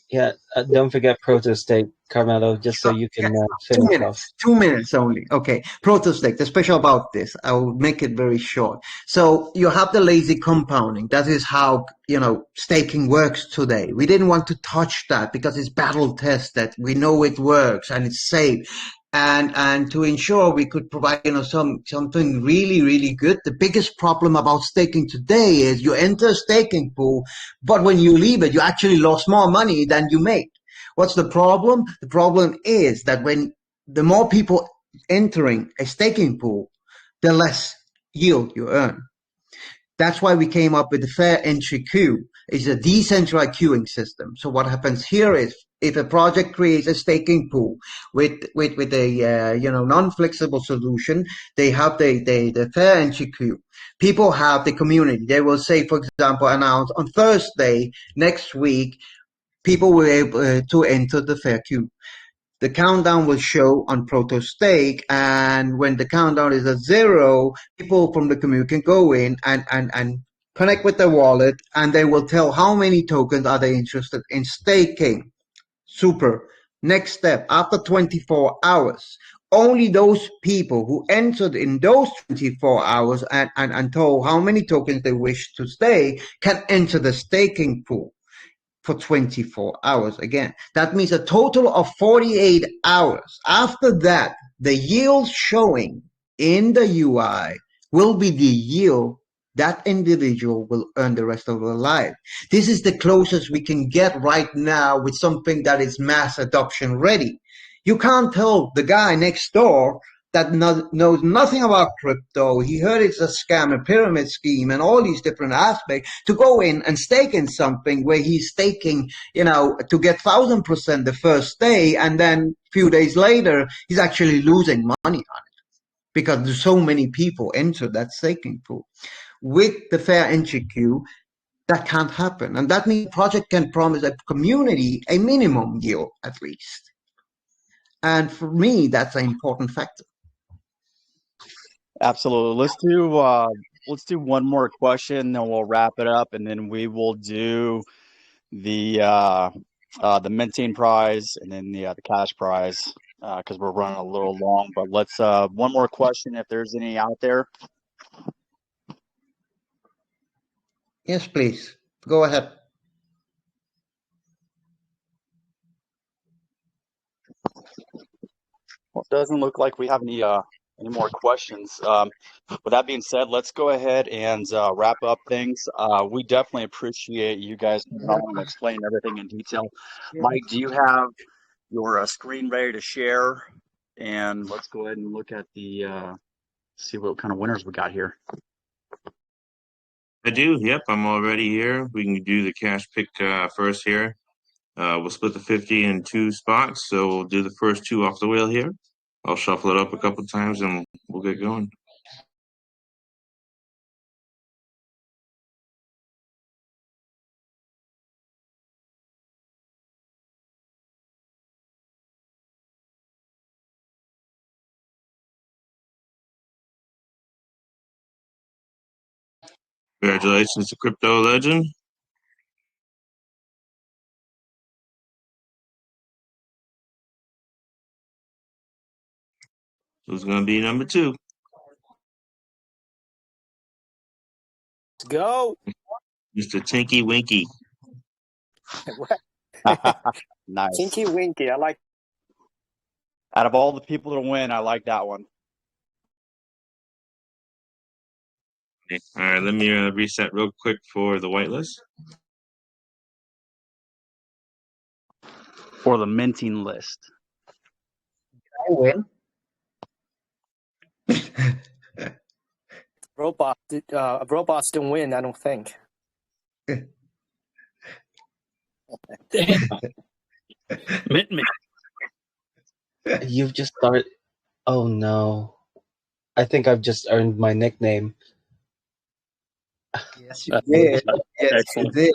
Yeah, don't forget Protostate, Carmelo, just so you can Two finish off. minutes, 2 minutes only. Okay. Protostake, the special about this, I will make it very short. So you have the lazy compounding. That is how, you know, staking works today. We didn't want to touch that because it's battle tested. We know it works and it's safe. And to ensure we could provide, you know, something really, really good. The biggest problem about staking today is you enter a staking pool, but when you leave it, you actually lost more money than you made. What's the problem? The problem is that when the more people entering a staking pool, the less yield you earn. That's why we came up with the fair entry queue. It's a decentralized queuing system. So what happens here is, if a project creates a staking pool with a you know, non-flexible solution, they have the fair entry queue. People have the community. They will say, for example, announce on Thursday next week, people will be able to enter the fair queue. The countdown will show on ProtoStake, and when the countdown is at 0, people from the community can go in and connect with their wallet, and they will tell how many tokens are they interested in staking. Super. Next step, after 24 hours, only those people who entered in those 24 hours and told how many tokens they wish to stake can enter the staking pool for 24 hours again. That means a total of 48 hours. After that, the yield showing in the UI will be the yield that individual will earn the rest of their life. This is the closest we can get right now with something that is mass adoption ready. You can't tell the guy next door that knows nothing about crypto. He heard it's a scam, a pyramid scheme, and all these different aspects, to go in and stake in something where he's staking, you know, to get 1,000% the first day, and then a few days later, he's actually losing money on it because there's so many people enter that staking pool. With the fair entry queue, that can't happen. And that means project can promise a community a minimum yield at least. And for me, that's an important factor. Absolutely. Let's do one more question, then we'll wrap it up, and then we will do the minting prize and then the cash prize, because we're running a little long. But let's one more question if there's any out there. Yes, please. Go ahead. Well, it doesn't look like we have any more questions. With that being said, let's go ahead and wrap up things. We definitely appreciate you guys coming on and explaining everything in detail. Mike, do you have your screen ready to share? And let's go ahead and look at the see what kind of winners we got here. I do. Yep, I'm already here. We can do the cash pick first here. We'll split the 50 in 2 spots. So we'll do the first 2 off the wheel here. I'll shuffle it up a couple times and we'll get going. Congratulations to Crypto Legend. Who's going to be number 2? Let's go. Mr. Tinky Winky. Nice. Tinky Winky. I like. Out of all the people to win, I like that one. All right, let me reset real quick for the whitelist. For the minting list. I win. Robots don't win, I don't think. Mint me. You've just started. Oh no. I think I've just earned my nickname. Yes, you did. Yes, Excellent. you did.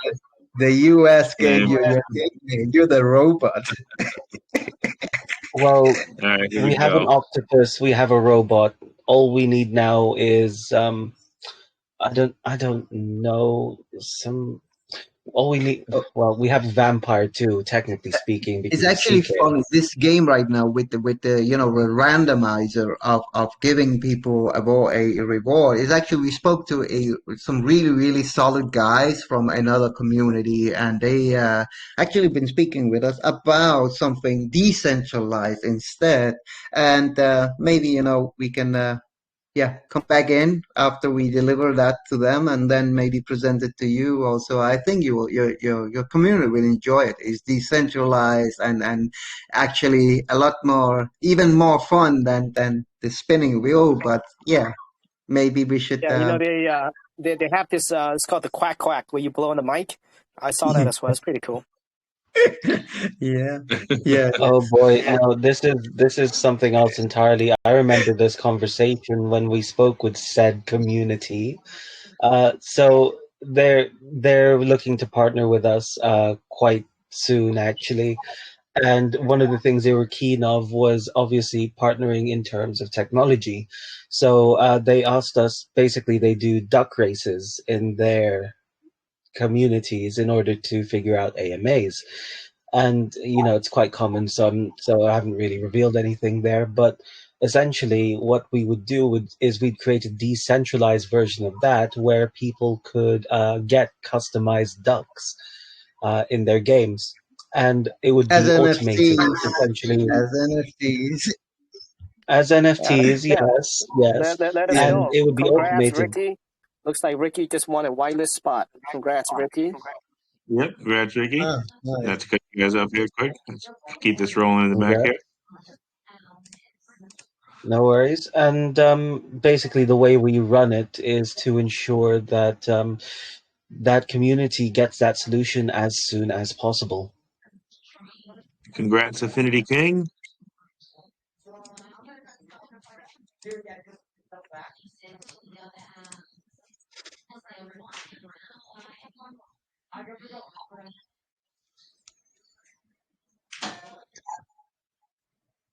The U.S. gave you your nickname. You're the robot. Well, All right, here we have an go. octopus, we have a robot. All we need now is I don't know, all we need, well, we have a vampire too, technically speaking, because It's it's actually secret. funny. This game right now with the the randomizer of giving people a reward is actually, we spoke to some really solid guys from another community, and they actually been speaking with us about something decentralized instead, and maybe we can come back in after we deliver that to them, and then maybe present it to you also. I think your community will enjoy it. It's decentralized and actually a lot more, even more fun than the spinning wheel. But yeah, maybe we should. Yeah, they have this. It's called the quack quack, where you blow on the mic. I saw that as well. It's pretty cool. Yeah. Oh boy, no, this is something else entirely. I remember this conversation when we spoke with said community. So they're looking to partner with us quite soon, actually. And one of the things they were keen of was obviously partnering in terms of technology. So they asked us, basically, they do duck races in their communities in order to figure out AMAs. And it's quite common, so I haven't really revealed anything there. But essentially, what we would do is we'd create a decentralized version of that where people could get customized ducks in their games, and it would As be automated, NFTs, essentially. as NFTs. As NFTs, Yeah. yes, Let us Yeah. and know. it would be Congrats, automated. Ricky. Looks like Ricky just won a whitelist spot. Congrats, Ricky. Yep, congrats, Ricky. Ah, nice. Let's cut you guys up here quick. Let's keep this rolling in the back here. No worries. And basically, the way we run it is to ensure that that community gets that solution as soon as possible. Congrats, Affinity King.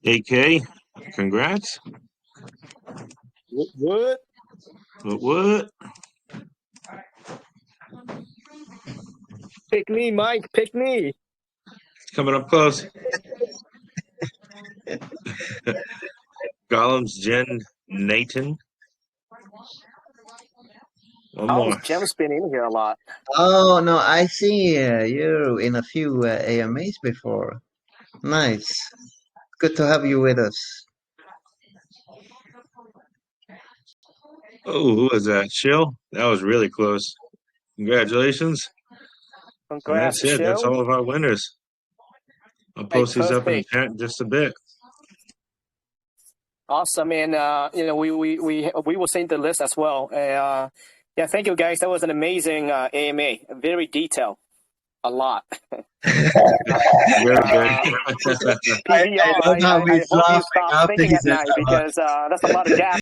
AK, congrats. What? What? Pick me, Mike. Pick me. It's coming up close. Golems Gen Nathan. One more. Gem's been in here a lot. Oh no, I see you in a few AMAs before. Nice. Good to have you with us. Oh, who was that? Chill? That was really close. Congratulations. And Congrats, that's it. That's Shell. all of our winners. I'll post these up in the Perfect. chat in just a bit. Awesome, and we will send the list as well. Yeah, thank you guys. That was an amazing AMA. Very detailed. A lot. Very good. PVR, I love how I he's hope you laughing stop after thinking he at says night, that. because that's a lot of gas.